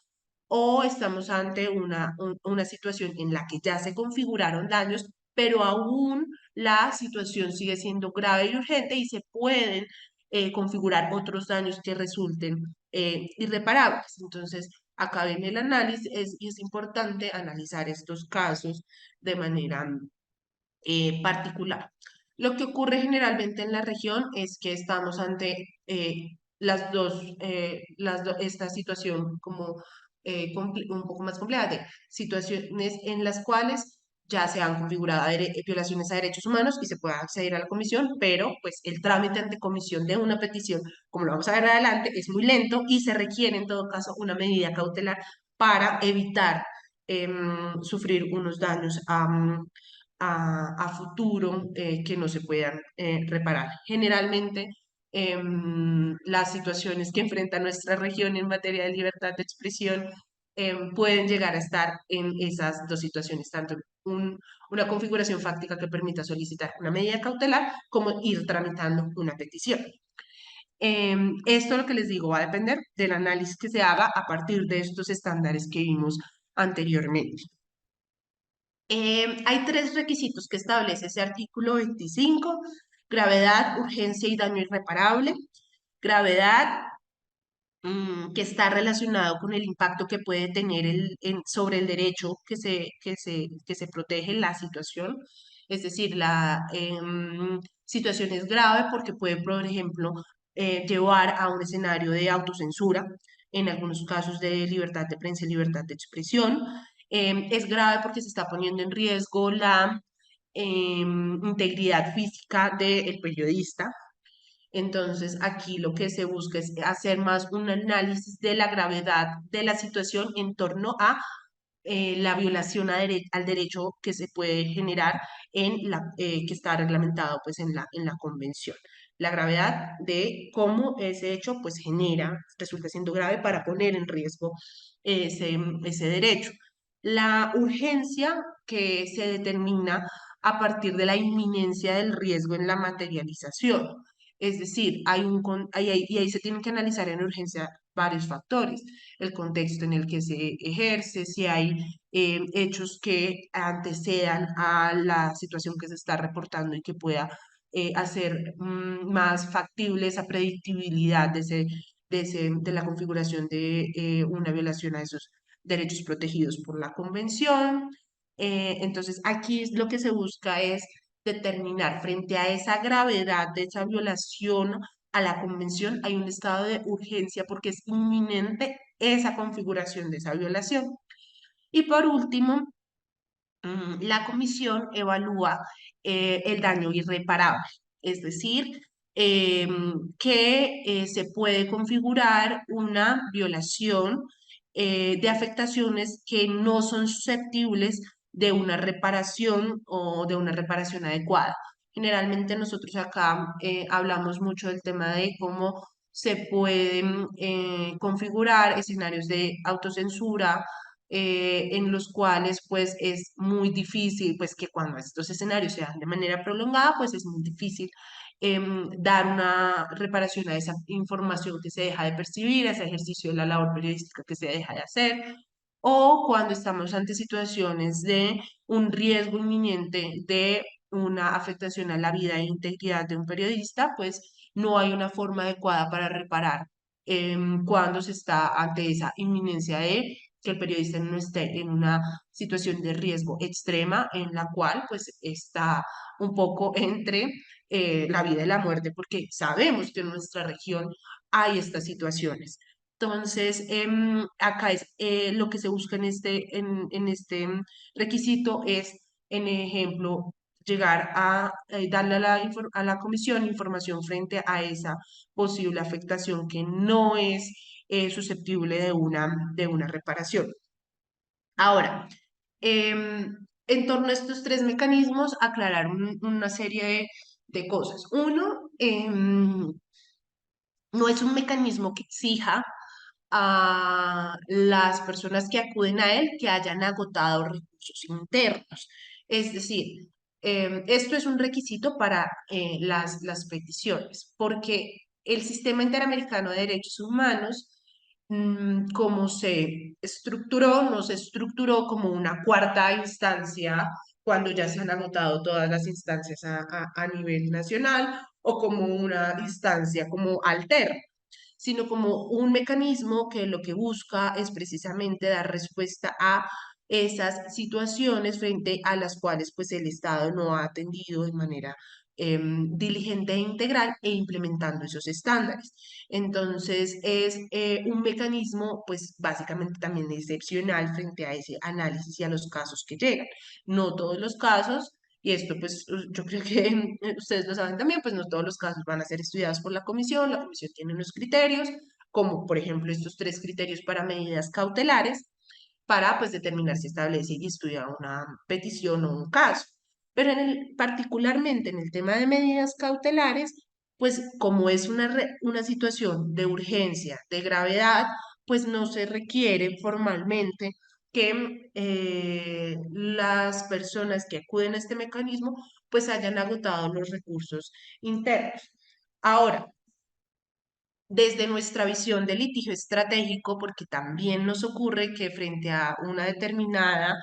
o estamos ante una situación en la que ya se configuraron daños, pero aún la situación sigue siendo grave y urgente y se pueden configurar otros daños que resulten irreparables. Entonces, acá viene el análisis y es importante analizar estos casos de manera particular. Lo que ocurre generalmente en la región es que estamos ante esta situación como un poco más compleja de situaciones en las cuales ya se han configurado violaciones a derechos humanos y se puede acceder a la comisión, pero pues el trámite ante comisión de una petición, como lo vamos a ver adelante, es muy lento y se requiere en todo caso una medida cautelar para evitar sufrir unos daños a futuro que no se puedan reparar. Generalmente, las situaciones que enfrenta nuestra región en materia de libertad de expresión pueden llegar a estar en esas dos situaciones, tanto una configuración fáctica que permita solicitar una medida cautelar como ir tramitando una petición. Esto, lo que les digo, va a depender del análisis que se haga a partir de estos estándares que vimos anteriormente. Hay tres requisitos que establece ese artículo 25: gravedad, urgencia y daño irreparable. Gravedad, que está relacionado con el impacto que puede tener sobre el derecho que se protege la situación. Es decir, la situación es grave porque puede, por ejemplo, llevar a un escenario de autocensura, en algunos casos de libertad de prensa y libertad de expresión. Es grave porque se está poniendo en riesgo la integridad física del periodista. Entonces, aquí lo que se busca es hacer más un análisis de la gravedad de la situación en torno a la violación al derecho que se puede generar que está reglamentado pues en la convención. La gravedad de cómo ese hecho pues resulta siendo grave para poner en riesgo ese derecho. La urgencia, que se determina a partir de la inminencia del riesgo en la materialización. Es decir, y ahí se tienen que analizar en urgencia varios factores: el contexto en el que se ejerce, si hay hechos que antecedan a la situación que se está reportando y que pueda hacer más factible esa predictibilidad de la configuración de una violación a esos derechos protegidos por la convención. Entonces, aquí lo que se busca es determinar, frente a esa gravedad de esa violación a la convención, hay un estado de urgencia porque es inminente esa configuración de esa violación. Y por último, la comisión evalúa el daño irreparable, es decir, que se puede configurar una violación de afectaciones que no son susceptibles de una reparación o de una reparación adecuada. Generalmente nosotros acá hablamos mucho del tema de cómo se pueden configurar escenarios de autocensura, en los cuales pues es muy difícil, pues que cuando estos escenarios se dan de manera prolongada, pues es muy difícil dar una reparación a esa información que se deja de percibir, a ese ejercicio de la labor periodística que se deja de hacer, o cuando estamos ante situaciones de un riesgo inminente de una afectación a la vida e integridad de un periodista, pues no hay una forma adecuada para reparar cuando se está ante esa inminencia de que el periodista no esté en una situación de riesgo extrema en la cual pues está un poco entre la vida y la muerte, porque sabemos que en nuestra región hay estas situaciones. Entonces, acá es lo que se busca en este requisito es, en ejemplo, llegar a darle a a la comisión información frente a esa posible afectación que no es susceptible de una reparación. Ahora, en torno a estos tres mecanismos, aclarar una serie de cosas. Uno, no es un mecanismo que exija a las personas que acuden a él que hayan agotado recursos internos. Es decir, esto es un requisito para las peticiones, porque el Sistema Interamericano de Derechos Humanos, como se estructuró, no se estructuró como una cuarta instancia cuando ya se han agotado todas las instancias a nivel nacional o como una instancia como alterna, sino como un mecanismo que lo que busca es precisamente dar respuesta a esas situaciones frente a las cuales pues el Estado no ha atendido de manera diligente e integral e implementando esos estándares. Entonces es un mecanismo pues básicamente también excepcional frente a ese análisis y a los casos que llegan. No todos los casos, y esto pues yo creo que ustedes lo saben también, pues no todos los casos van a ser estudiados por la comisión tiene unos criterios, como por ejemplo estos tres criterios para medidas cautelares, para pues determinar si establece y estudia una petición o un caso. Pero particularmente en el tema de medidas cautelares, pues como es una situación de urgencia, de gravedad, pues no se requiere formalmente que las personas que acuden a este mecanismo pues hayan agotado los recursos internos. Ahora, desde nuestra visión de litigio estratégico, porque también nos ocurre que frente a una determinada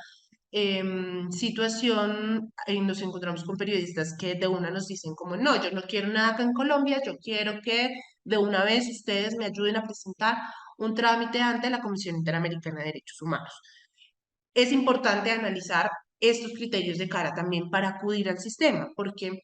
situación, nos encontramos con periodistas que de una nos dicen como, no, yo no quiero nada acá en Colombia, yo quiero que de una vez ustedes me ayuden a presentar un trámite ante la Comisión Interamericana de Derechos Humanos. Es importante analizar estos criterios de cara también para acudir al sistema, porque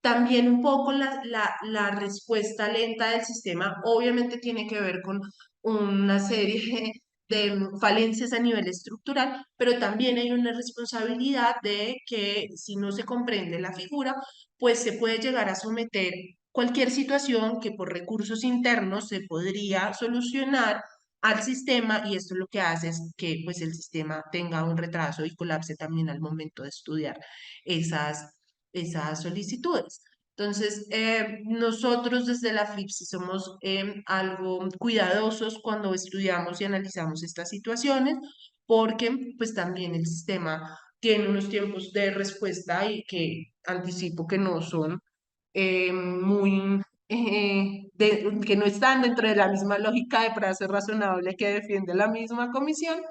también un poco la respuesta lenta del sistema obviamente tiene que ver con una serie de falencias a nivel estructural, pero también hay una responsabilidad de que si no se comprende la figura, pues se puede llegar a someter cualquier situación que por recursos internos se podría solucionar al sistema y esto lo que hace es que pues el sistema tenga un retraso y colapse también al momento de estudiar esas solicitudes. Entonces, nosotros desde la FLIPSI somos algo cuidadosos cuando estudiamos y analizamos estas situaciones, porque pues también el sistema tiene unos tiempos de respuesta y que anticipo que no son muy, que no están dentro de la misma lógica de prazo razonable que defiende la misma comisión,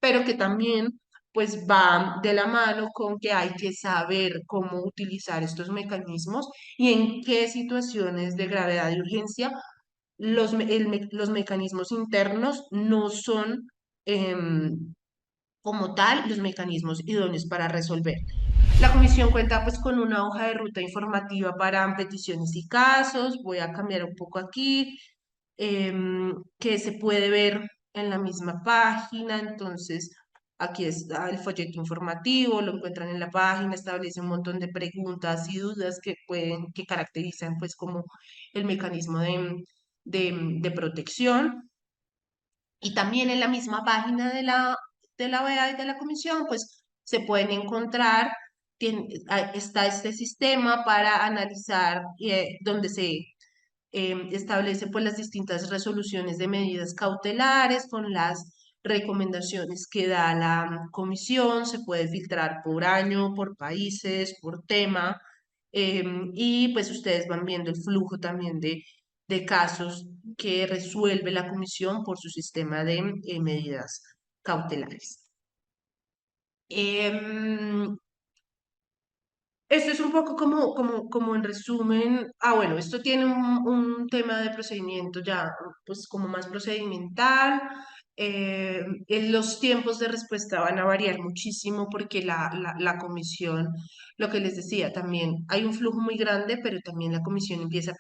pero que también pues va de la mano con que hay que saber cómo utilizar estos mecanismos y en qué situaciones de gravedad y urgencia los mecanismos internos no son como tal los mecanismos idóneos para resolver. La comisión cuenta pues con una hoja de ruta informativa para peticiones y casos. Voy a cambiar un poco aquí, que se puede ver en la misma página. Entonces, aquí está el folleto informativo, lo encuentran en la página, establece un montón de preguntas y dudas que que caracterizan pues como el mecanismo de protección. Y también en la misma página de la OEA y de la Comisión, pues se pueden encontrar, está este sistema para analizar donde se establece pues las distintas resoluciones de medidas cautelares con las recomendaciones que da la comisión, se puede filtrar por año, por países, por tema, y pues ustedes van viendo el flujo también de casos que resuelve la comisión por su sistema de medidas cautelares. Em, Esto es un poco como en resumen, bueno, esto tiene un tema de procedimiento ya, pues como más procedimental. Los tiempos de respuesta van a variar muchísimo porque la comisión, lo que les decía, también hay un flujo muy grande, pero también la comisión empieza a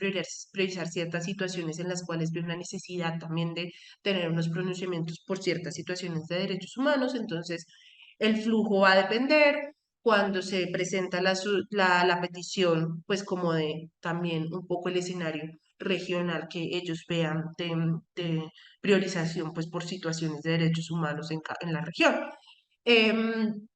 priorizar ciertas situaciones en las cuales ve una necesidad también de tener unos pronunciamientos por ciertas situaciones de derechos humanos. Entonces, el flujo va a depender. Cuando se presenta la petición, pues como de también un poco el escenario regional que ellos vean de priorización pues por situaciones de derechos humanos en la región. Em,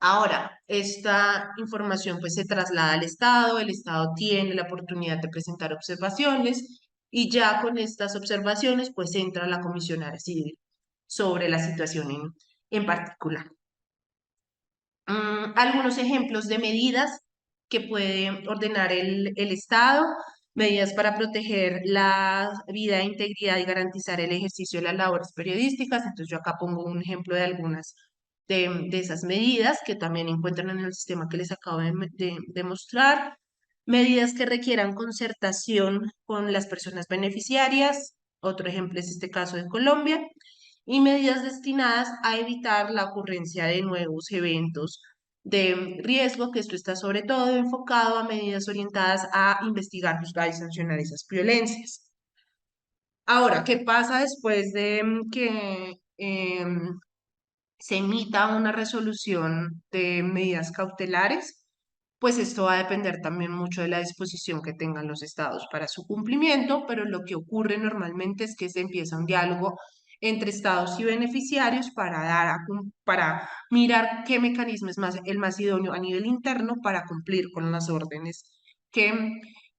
Ahora, esta información pues se traslada al Estado, el Estado tiene la oportunidad de presentar observaciones y ya con estas observaciones pues entra la comisión a decidir sobre la situación en particular. Algunos ejemplos de medidas que puede ordenar el Estado: medidas para proteger la vida, integridad y garantizar el ejercicio de las labores periodísticas. Entonces yo acá pongo un ejemplo de algunas de esas medidas que también encuentran en el sistema que les acabo de mostrar. Medidas que requieran concertación con las personas beneficiarias. Otro ejemplo es este caso de Colombia. Y medidas destinadas a evitar la ocurrencia de nuevos eventos de riesgo, que esto está sobre todo enfocado a medidas orientadas a investigar, juzgar y sancionar esas violencias. Ahora, ¿qué pasa después de que se emita una resolución de medidas cautelares? Pues esto va a depender también mucho de la disposición que tengan los estados para su cumplimiento, pero lo que ocurre normalmente es que se empieza un diálogo entre estados y beneficiarios para para mirar qué mecanismo es el más idóneo a nivel interno para cumplir con las órdenes que,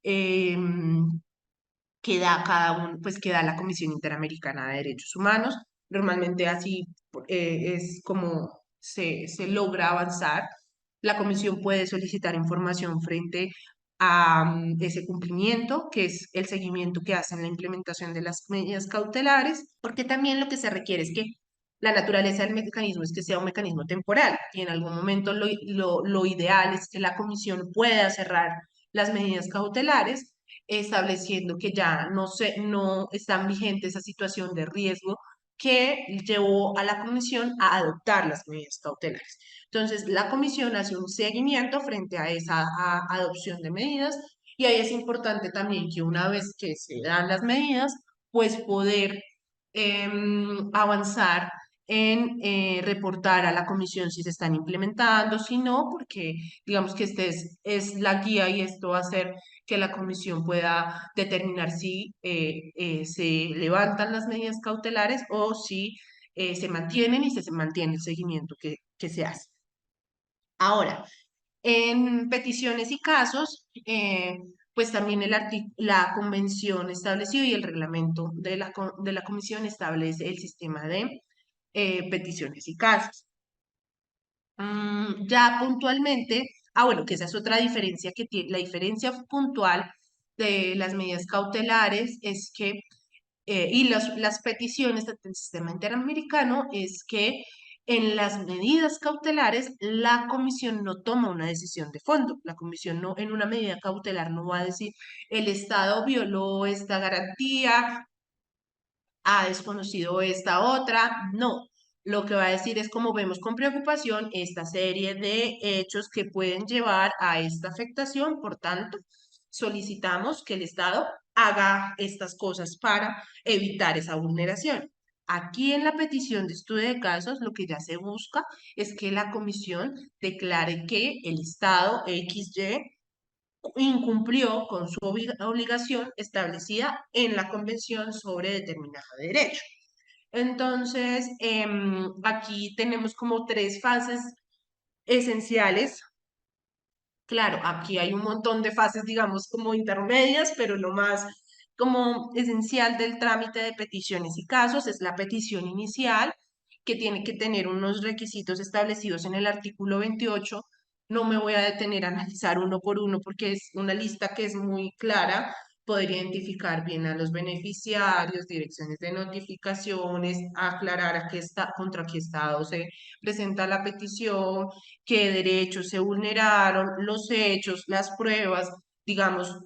em, que da cada uno, pues que da la Comisión Interamericana de Derechos Humanos. Normalmente así es como se logra avanzar. La comisión puede solicitar información frente a ese cumplimiento, que es el seguimiento que hacen la implementación de las medidas cautelares, porque también lo que se requiere es que la naturaleza del mecanismo es que sea un mecanismo temporal y en algún momento lo ideal es que la comisión pueda cerrar las medidas cautelares, estableciendo que ya no están vigentes esa situación de riesgo que llevó a la comisión a adoptar las medidas cautelares. Entonces, la comisión hace un seguimiento frente a esa adopción de medidas y ahí es importante también que una vez que se dan las medidas, pues poder avanzar en reportar a la comisión si se están implementando, si no, porque digamos que este es la guía y esto va a hacer que la comisión pueda determinar si se levantan las medidas cautelares o si se mantienen y se mantiene el seguimiento que se hace. Ahora, en peticiones y casos, pues también la convención estableció y el reglamento de la comisión establece el sistema de peticiones y casos. Ya puntualmente, bueno, que esa es otra diferencia que tiene, la diferencia puntual de las medidas cautelares es que, y las peticiones del sistema interamericano es que en las medidas cautelares la comisión no toma una decisión de fondo. La comisión no, en una medida cautelar no va a decir el Estado violó esta garantía, ha desconocido esta otra. No, lo que va a decir es, como vemos con preocupación, esta serie de hechos que pueden llevar a esta afectación. Por tanto, solicitamos que el Estado haga estas cosas para evitar esa vulneración. Aquí en la petición de estudio de casos, lo que ya se busca es que la comisión declare que el Estado XY incumplió con su obligación establecida en la Convención sobre determinado derecho. Entonces, aquí tenemos como tres fases esenciales. Claro, aquí hay un montón de fases, digamos, como intermedias, pero lo más como esencial del trámite de peticiones y casos es la petición inicial, que tiene que tener unos requisitos establecidos en el artículo 28. No me voy a detener a analizar uno por uno porque es una lista que es muy clara, poder identificar bien a los beneficiarios, direcciones de notificaciones, aclarar contra qué estado se presenta la petición, qué derechos se vulneraron, los hechos, las pruebas, digamos,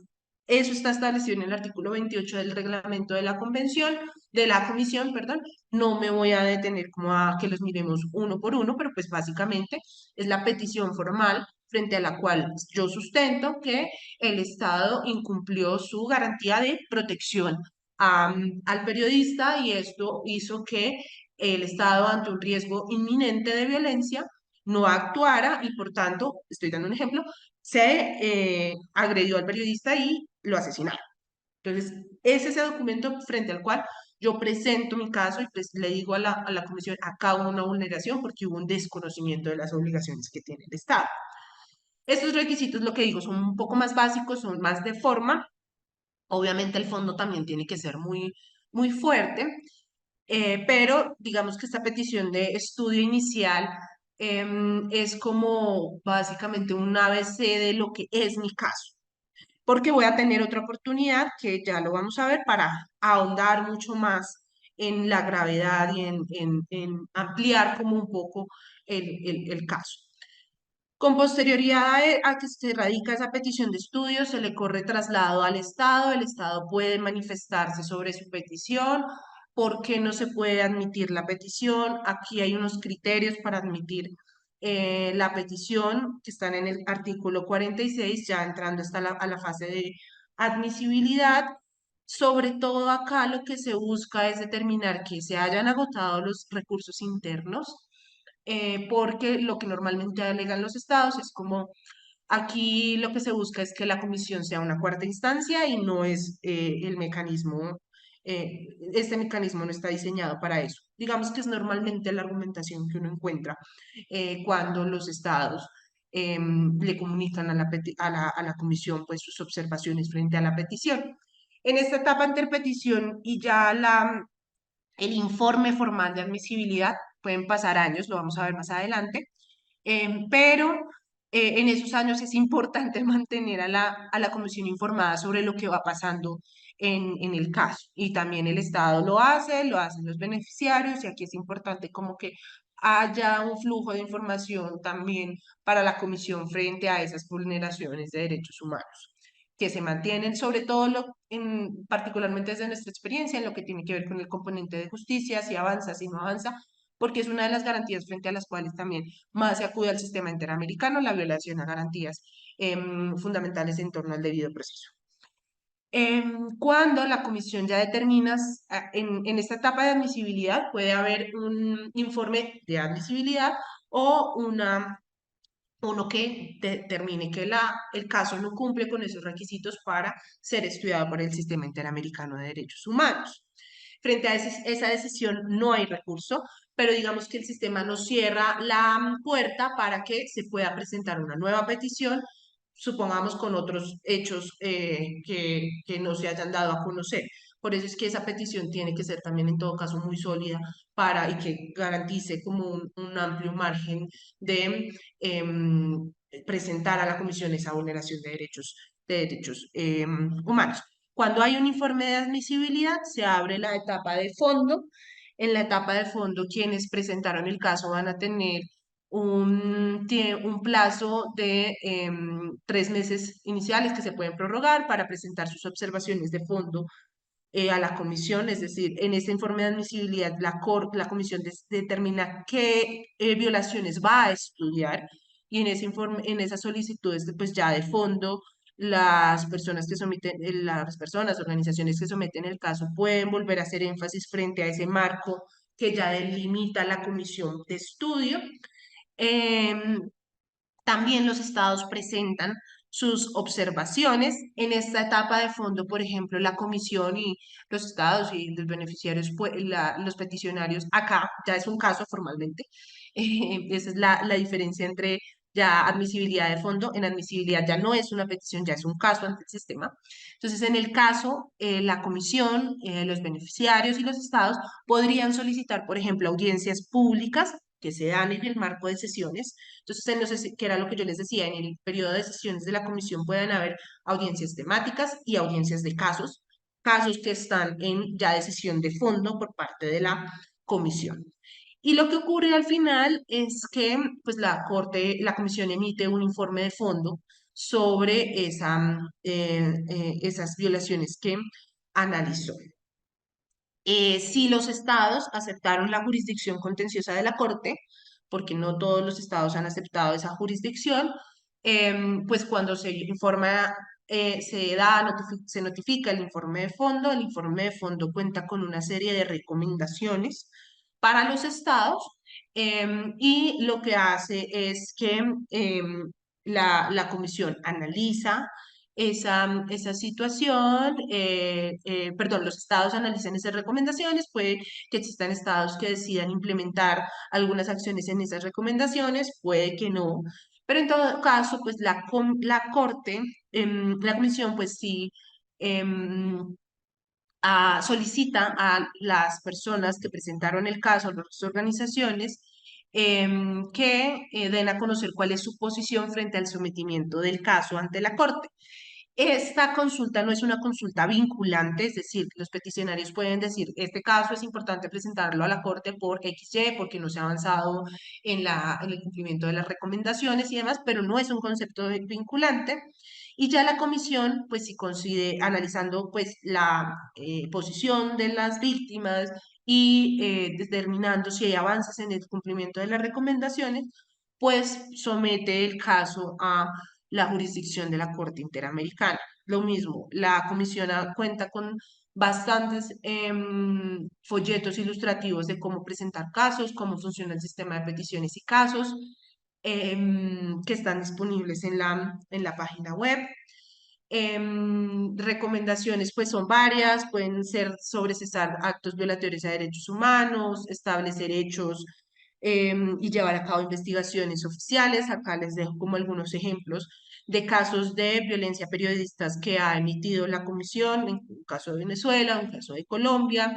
eso está establecido en el artículo 28 del reglamento de la convención. de la comisión, perdón, no me voy a detener como a que los miremos uno por uno, pero pues básicamente es la petición formal frente a la cual yo sustento que el Estado incumplió su garantía de protección al periodista y esto hizo que el Estado, ante un riesgo inminente de violencia, no actuara y por tanto, estoy dando un ejemplo, se agredió al periodista y lo asesinaron. Entonces, es ese documento frente al cual yo presento mi caso y pues le digo a la comisión, acá hubo una vulneración porque hubo un desconocimiento de las obligaciones que tiene el Estado. Estos requisitos, lo que digo, son un poco más básicos, son más de forma. Obviamente el fondo también tiene que ser muy, muy fuerte, pero digamos que esta petición de estudio inicial es como básicamente un ABC de lo que es mi caso, porque voy a tener otra oportunidad que ya lo vamos a ver para ahondar mucho más en la gravedad y en ampliar como un poco el caso. Con posterioridad a que se radica esa petición de estudio, se le corre traslado al Estado. El Estado puede manifestarse sobre su petición. ¿Por qué no se puede admitir la petición? Aquí hay unos criterios para admitir la petición que están en el artículo 46, ya entrando hasta a la fase de admisibilidad. Sobre todo acá lo que se busca es determinar que se hayan agotado los recursos internos, porque lo que normalmente alegan los estados es como aquí lo que se busca es que la comisión sea una cuarta instancia y no es el mecanismo, este mecanismo no está diseñado para eso. Digamos que es normalmente la argumentación que uno encuentra cuando los estados le comunican a la comisión pues sus observaciones frente a la petición. En esta etapa interpetición y ya el informe formal de admisibilidad, pueden pasar años, lo vamos a ver más adelante, pero en esos años es importante mantener a la comisión informada sobre lo que va pasando en el caso. Y también el Estado lo hacen los beneficiarios, y aquí es importante como que haya un flujo de información también para la comisión frente a esas vulneraciones de derechos humanos que se mantienen, sobre todo particularmente desde nuestra experiencia, en lo que tiene que ver con el componente de justicia, si avanza, si no avanza, porque es una de las garantías frente a las cuales también más se acude al sistema interamericano, la violación a garantías fundamentales en torno al debido proceso. Cuando la comisión ya determina, en esta etapa de admisibilidad, puede haber un informe de admisibilidad o uno que determine que el caso no cumple con esos requisitos para ser estudiado por el Sistema Interamericano de Derechos Humanos. Frente a esa decisión no hay recurso, pero digamos que el sistema no cierra la puerta para que se pueda presentar una nueva petición, supongamos con otros hechos que no se hayan dado a conocer. Por eso es que esa petición tiene que ser también en todo caso muy sólida y que garantice como un amplio margen de presentar a la comisión esa vulneración de derechos humanos. Cuando hay un informe de admisibilidad, se abre la etapa de fondo. En la etapa de fondo, quienes presentaron el caso van a tener un plazo de 3 meses iniciales que se pueden prorrogar para presentar sus observaciones de fondo a la comisión, es decir, en este informe de admisibilidad la comisión determina qué violaciones va a estudiar y en ese informe, en esas solicitudes pues ya de fondo, las personas que someten, las personas, organizaciones que someten el caso pueden volver a hacer énfasis frente a ese marco que ya delimita la comisión de estudio. Em, También los estados presentan sus observaciones. En esta etapa de fondo, por ejemplo, la comisión y los estados y los beneficiarios, pues, los peticionarios, acá ya es un caso formalmente. Esa es la diferencia entre ya admisibilidad de fondo. En admisibilidad ya no es una petición, ya es un caso ante el sistema. Entonces, en el caso, la comisión, los beneficiarios y los estados podrían solicitar, por ejemplo, audiencias públicas que se dan en el marco de sesiones. Entonces, no sé que era lo que yo les decía, en el periodo de sesiones de la comisión pueden haber audiencias temáticas y audiencias de casos, casos que están en ya decisión de fondo por parte de la comisión. Y lo que ocurre al final es que pues, la comisión emite un informe de fondo sobre esas violaciones que analizó. Si los estados aceptaron la jurisdicción contenciosa de la Corte, porque no todos los estados han aceptado esa jurisdicción, pues cuando se informa, se notifica el informe de fondo cuenta con una serie de recomendaciones para los estados, y lo que hace es que la comisión analiza esa situación, perdón, los estados analizan esas recomendaciones, puede que existan estados que decidan implementar algunas acciones en esas recomendaciones, puede que no, pero en todo caso, pues la Corte, la Comisión, pues sí, em, solicita a las personas que presentaron el caso, a las organizaciones, que den a conocer cuál es su posición frente al sometimiento del caso ante la Corte. Esta consulta no es una consulta vinculante, es decir, los peticionarios pueden decir, este caso es importante presentarlo a la Corte por XY, porque no se ha avanzado en el cumplimiento de las recomendaciones y demás, pero no es un concepto vinculante. Y ya la comisión, pues si considera, analizando pues la posición de las víctimas y determinando si hay avances en el cumplimiento de las recomendaciones, pues somete el caso a la jurisdicción de la Corte Interamericana. Lo mismo, la comisión cuenta con bastantes folletos ilustrativos de cómo presentar casos, cómo funciona el sistema de peticiones y casos, que están disponibles en la página web. Recomendaciones pues son varias, pueden ser sobre cesar actos violatorios a derechos humanos, establecer hechos y llevar a cabo investigaciones oficiales. Acá les dejo como algunos ejemplos de casos de violencia a periodistas que ha emitido la comisión, en un caso de Venezuela, en un caso de Colombia,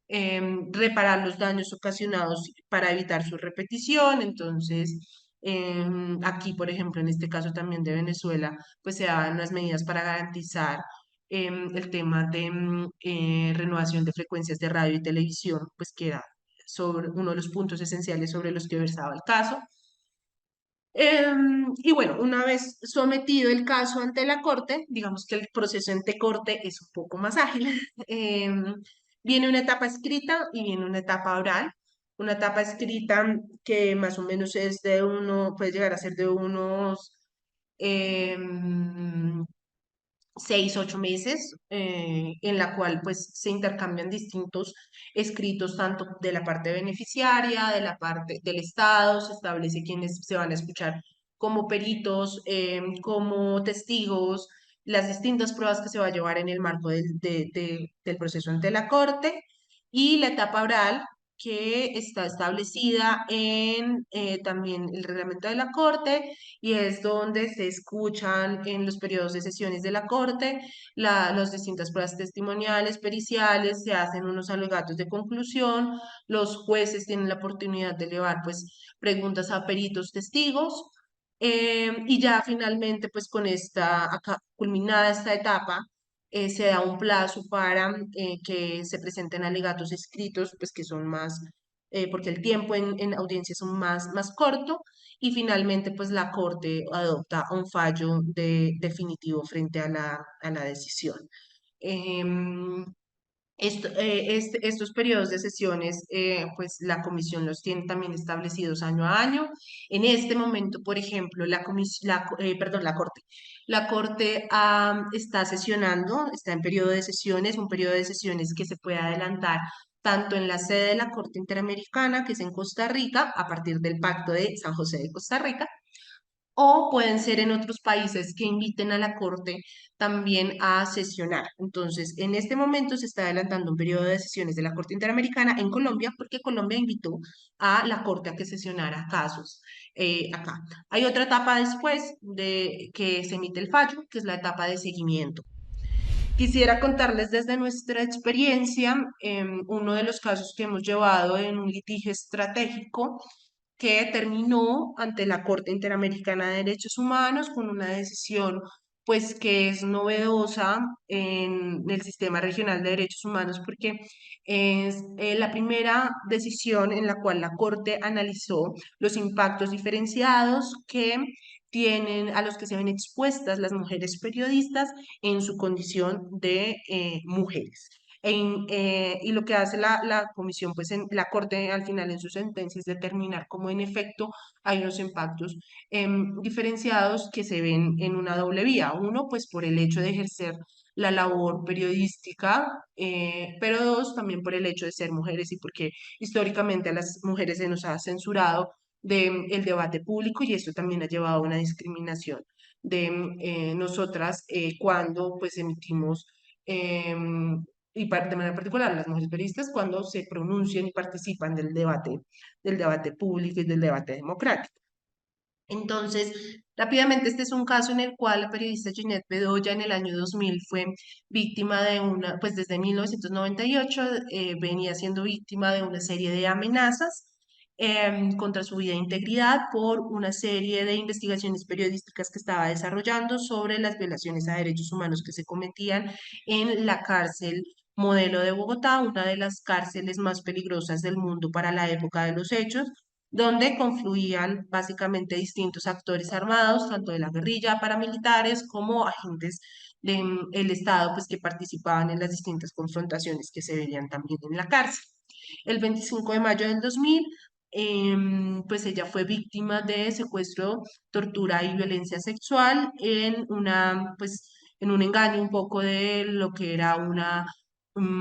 reparar los daños ocasionados para evitar su repetición. Entonces, aquí, por ejemplo, en este caso también de Venezuela, pues se dan las medidas para garantizar el tema de renovación de frecuencias de radio y televisión, pues queda sobre uno de los puntos esenciales sobre los que versaba el caso. Y bueno, una vez sometido el caso ante la corte, digamos que el proceso ante corte es un poco más ágil. Viene una etapa escrita y viene una etapa oral. Una etapa escrita que más o menos es de puede llegar a ser de unos em, 6, 8 meses, en la cual pues se intercambian distintos escritos, tanto de la parte beneficiaria, de la parte del Estado, se establece quiénes se van a escuchar como peritos, como testigos, las distintas pruebas que se va a llevar en el marco del proceso ante la Corte, y la etapa oral, que está establecida en también el reglamento de la Corte, y es donde se escuchan en los periodos de sesiones de la Corte las distintas pruebas testimoniales, periciales, se hacen unos alegatos de conclusión, los jueces tienen la oportunidad de elevar pues preguntas a peritos testigos, y ya finalmente pues con culminada esta etapa, se da un plazo para que se presenten alegatos escritos, pues que son más, porque el tiempo en audiencia es más corto, y finalmente pues la Corte adopta un fallo definitivo frente a la decisión. Em, estos periodos de sesiones, pues la comisión los tiene también establecidos año a año. En este momento, por ejemplo, perdón, la Corte. La Corte está sesionando, está en periodo de sesiones, un periodo de sesiones que se puede adelantar tanto en la sede de la Corte Interamericana, que es en Costa Rica, a partir del Pacto de San José de Costa Rica, o pueden ser en otros países que inviten a la Corte también a sesionar. Entonces, en este momento se está adelantando un periodo de sesiones de la Corte Interamericana en Colombia, porque Colombia invitó a la Corte a que sesionara casos acá. Hay otra etapa después de que se emite el fallo, que es la etapa de seguimiento. Quisiera contarles desde nuestra experiencia uno de los casos que hemos llevado en un litigio estratégico que terminó ante la Corte Interamericana de Derechos Humanos con una decisión pues que es novedosa en el sistema regional de derechos humanos, porque es la primera decisión en la cual la Corte analizó los impactos diferenciados que tienen, a los que se ven expuestas las mujeres periodistas en su condición de mujeres. Y lo que hace la comisión, pues en la Corte al final en su sentencia es determinar cómo en efecto hay unos impactos diferenciados que se ven en una doble vía. Uno, pues por el hecho de ejercer la labor periodística, pero dos, también por el hecho de ser mujeres y porque históricamente a las mujeres se nos ha censurado del debate público y esto también ha llevado a una discriminación de nosotras cuando pues emitimos de manera particular las mujeres periodistas cuando se pronuncian y participan del debate público y del debate democrático. Entonces, rápidamente, este es un caso en el cual la periodista Ginette Bedoya en el año 2000 fue víctima de una, pues desde 1998 venía siendo víctima de una serie de amenazas contra su vida e integridad por una serie de investigaciones periodísticas que estaba desarrollando sobre las violaciones a derechos humanos que se cometían en la cárcel Modelo de Bogotá, una de las cárceles más peligrosas del mundo para la época de los hechos donde confluían básicamente distintos actores armados, tanto de la guerrilla, paramilitares, como agentes del Estado, pues que participaban en las distintas confrontaciones que se veían también en la cárcel. El 25 de mayo del 2000, pues ella fue víctima de secuestro, tortura y violencia sexual en pues, en un engaño un poco de lo que era una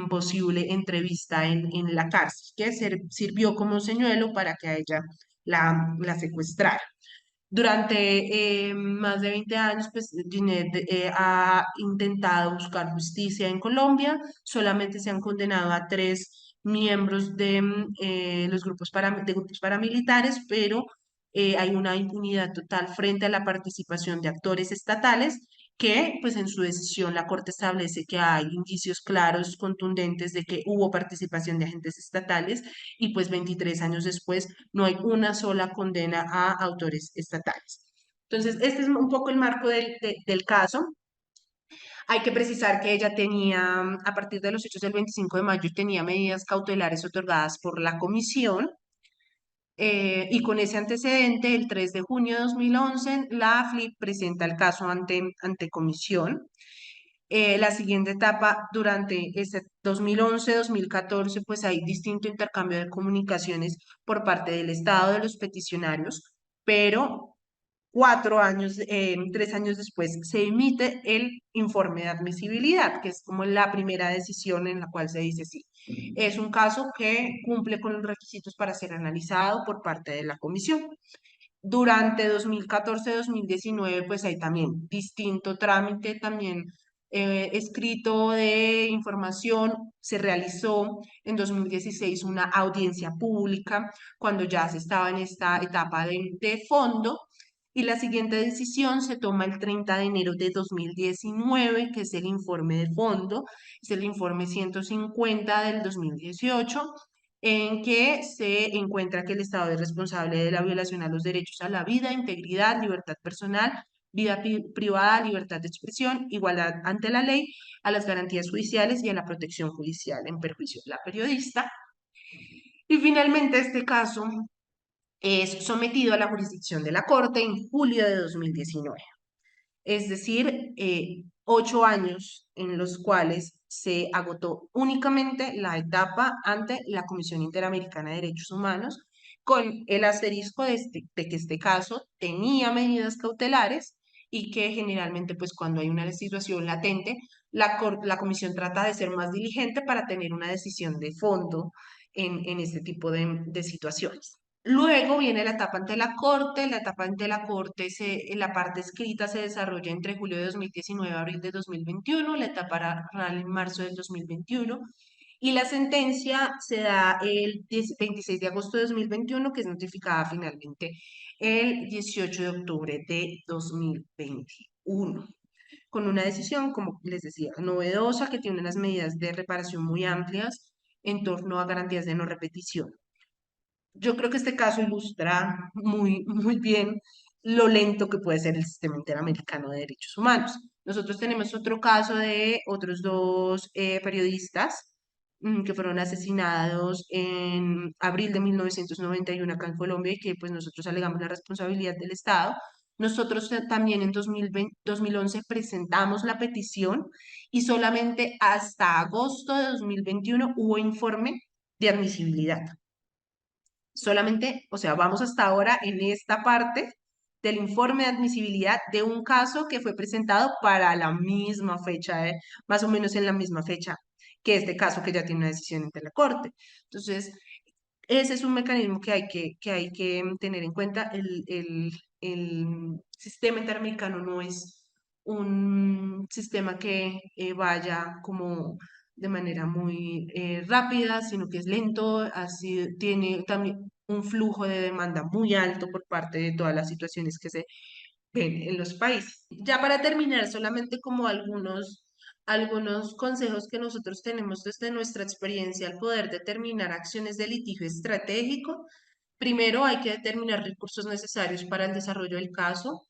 posible entrevista en la cárcel, que sirvió como señuelo para que a ella la secuestrara. Durante más de 20 años, pues Ginette ha intentado buscar justicia en Colombia. Solamente se han condenado a 3 miembros de los de grupos paramilitares, pero hay una impunidad total frente a la participación de actores estatales que, pues en su decisión, la Corte establece que hay indicios claros, contundentes de que hubo participación de agentes estatales y pues 23 años después no hay una sola condena a autores estatales. Entonces, este es un poco el marco del caso. Hay que precisar que ella tenía, a partir de los hechos del 25 de mayo, tenía medidas cautelares otorgadas por la comisión. Y con ese antecedente, el 3 de junio de 2011, la AFLI presenta el caso ante comisión. La siguiente etapa, durante este 2011-2014, pues hay distinto intercambio de comunicaciones por parte del Estado, de los peticionarios, pero 4 años, 3 años después, se emite el informe de admisibilidad, que es como la primera decisión en la cual se dice sí. Es un caso que cumple con los requisitos para ser analizado por parte de la comisión. Durante 2014-2019, pues hay también distinto trámite, también escrito de información. Se realizó en 2016 una audiencia pública cuando ya se estaba en esta etapa de fondo. Y la siguiente decisión se toma el 30 de enero de 2019, que es el informe de fondo, es el informe 150 del 2018 en que se encuentra que el Estado es responsable de la violación a los derechos a la vida, integridad, libertad personal, vida privada, libertad de expresión, igualdad ante la ley, a las garantías judiciales y a la protección judicial en perjuicio de la periodista. Y finalmente este caso es sometido a la jurisdicción de la Corte en julio de 2019. Es decir, 8 años en los cuales se agotó únicamente la etapa ante la Comisión Interamericana de Derechos Humanos, con el asterisco de que este caso tenía medidas cautelares y que generalmente, pues cuando hay una situación latente, la comisión trata de ser más diligente para tener una decisión de fondo en este tipo de situaciones. Luego viene la etapa ante la Corte. La etapa ante la Corte, la parte escrita se desarrolla entre julio de 2019 a abril de 2021, la etapa oral en marzo del 2021 y la sentencia se da el 26 de agosto de 2021, que es notificada finalmente el 18 de octubre de 2021, con una decisión, como les decía, novedosa, que tiene unas medidas de reparación muy amplias en torno a garantías de no repetición. Yo creo que este caso ilustra muy bien lo lento que puede ser el sistema interamericano de derechos humanos. Nosotros tenemos otro caso de otros dos periodistas que fueron asesinados en abril de 1991 acá en Colombia y que pues nosotros alegamos la responsabilidad del Estado. Nosotros también en 2011 presentamos la petición y solamente hasta agosto de 2021 hubo informe de admisibilidad. Solamente, o sea, vamos hasta ahora en esta parte del informe de admisibilidad de un caso que fue presentado para la misma fecha, más o menos en la misma fecha que este caso que ya tiene una decisión ante la Corte. Entonces, ese es un mecanismo que hay que tener en cuenta. El sistema interamericano no es un sistema que vaya como de manera muy rápida, sino que es lento, así tiene también un flujo de demanda muy alto por parte de todas las situaciones que se ven en los países. Ya para terminar, solamente como algunos consejos que nosotros tenemos desde nuestra experiencia al poder determinar acciones de litigio estratégico. Primero, hay que determinar recursos necesarios para el desarrollo del caso.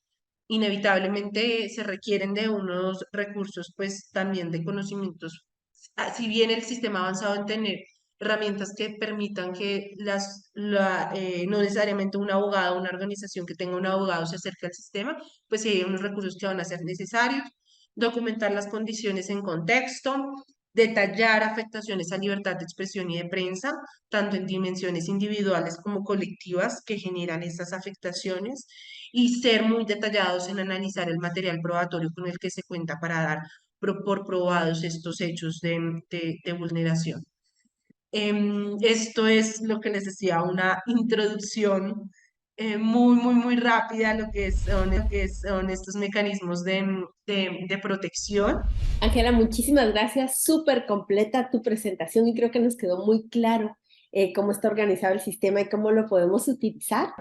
Inevitablemente se requieren de unos recursos, pues también de conocimientos. Si bien el sistema ha avanzado en tener herramientas que permitan que no necesariamente un abogado, una organización que tenga un abogado se acerque al sistema, pues sí hay unos recursos que van a ser necesarios. Documentar las condiciones en contexto, detallar afectaciones a libertad de expresión y de prensa, tanto en dimensiones individuales como colectivas que generan estas afectaciones, y ser muy detallados en analizar el material probatorio con el que se cuenta para dar por probados estos hechos de vulneración. Esto es lo que les decía, una introducción muy, muy, muy rápida a lo que son estos mecanismos de protección. Ángela, muchísimas gracias. Súper completa tu presentación y creo que nos quedó muy claro cómo está organizado el sistema y cómo lo podemos utilizar.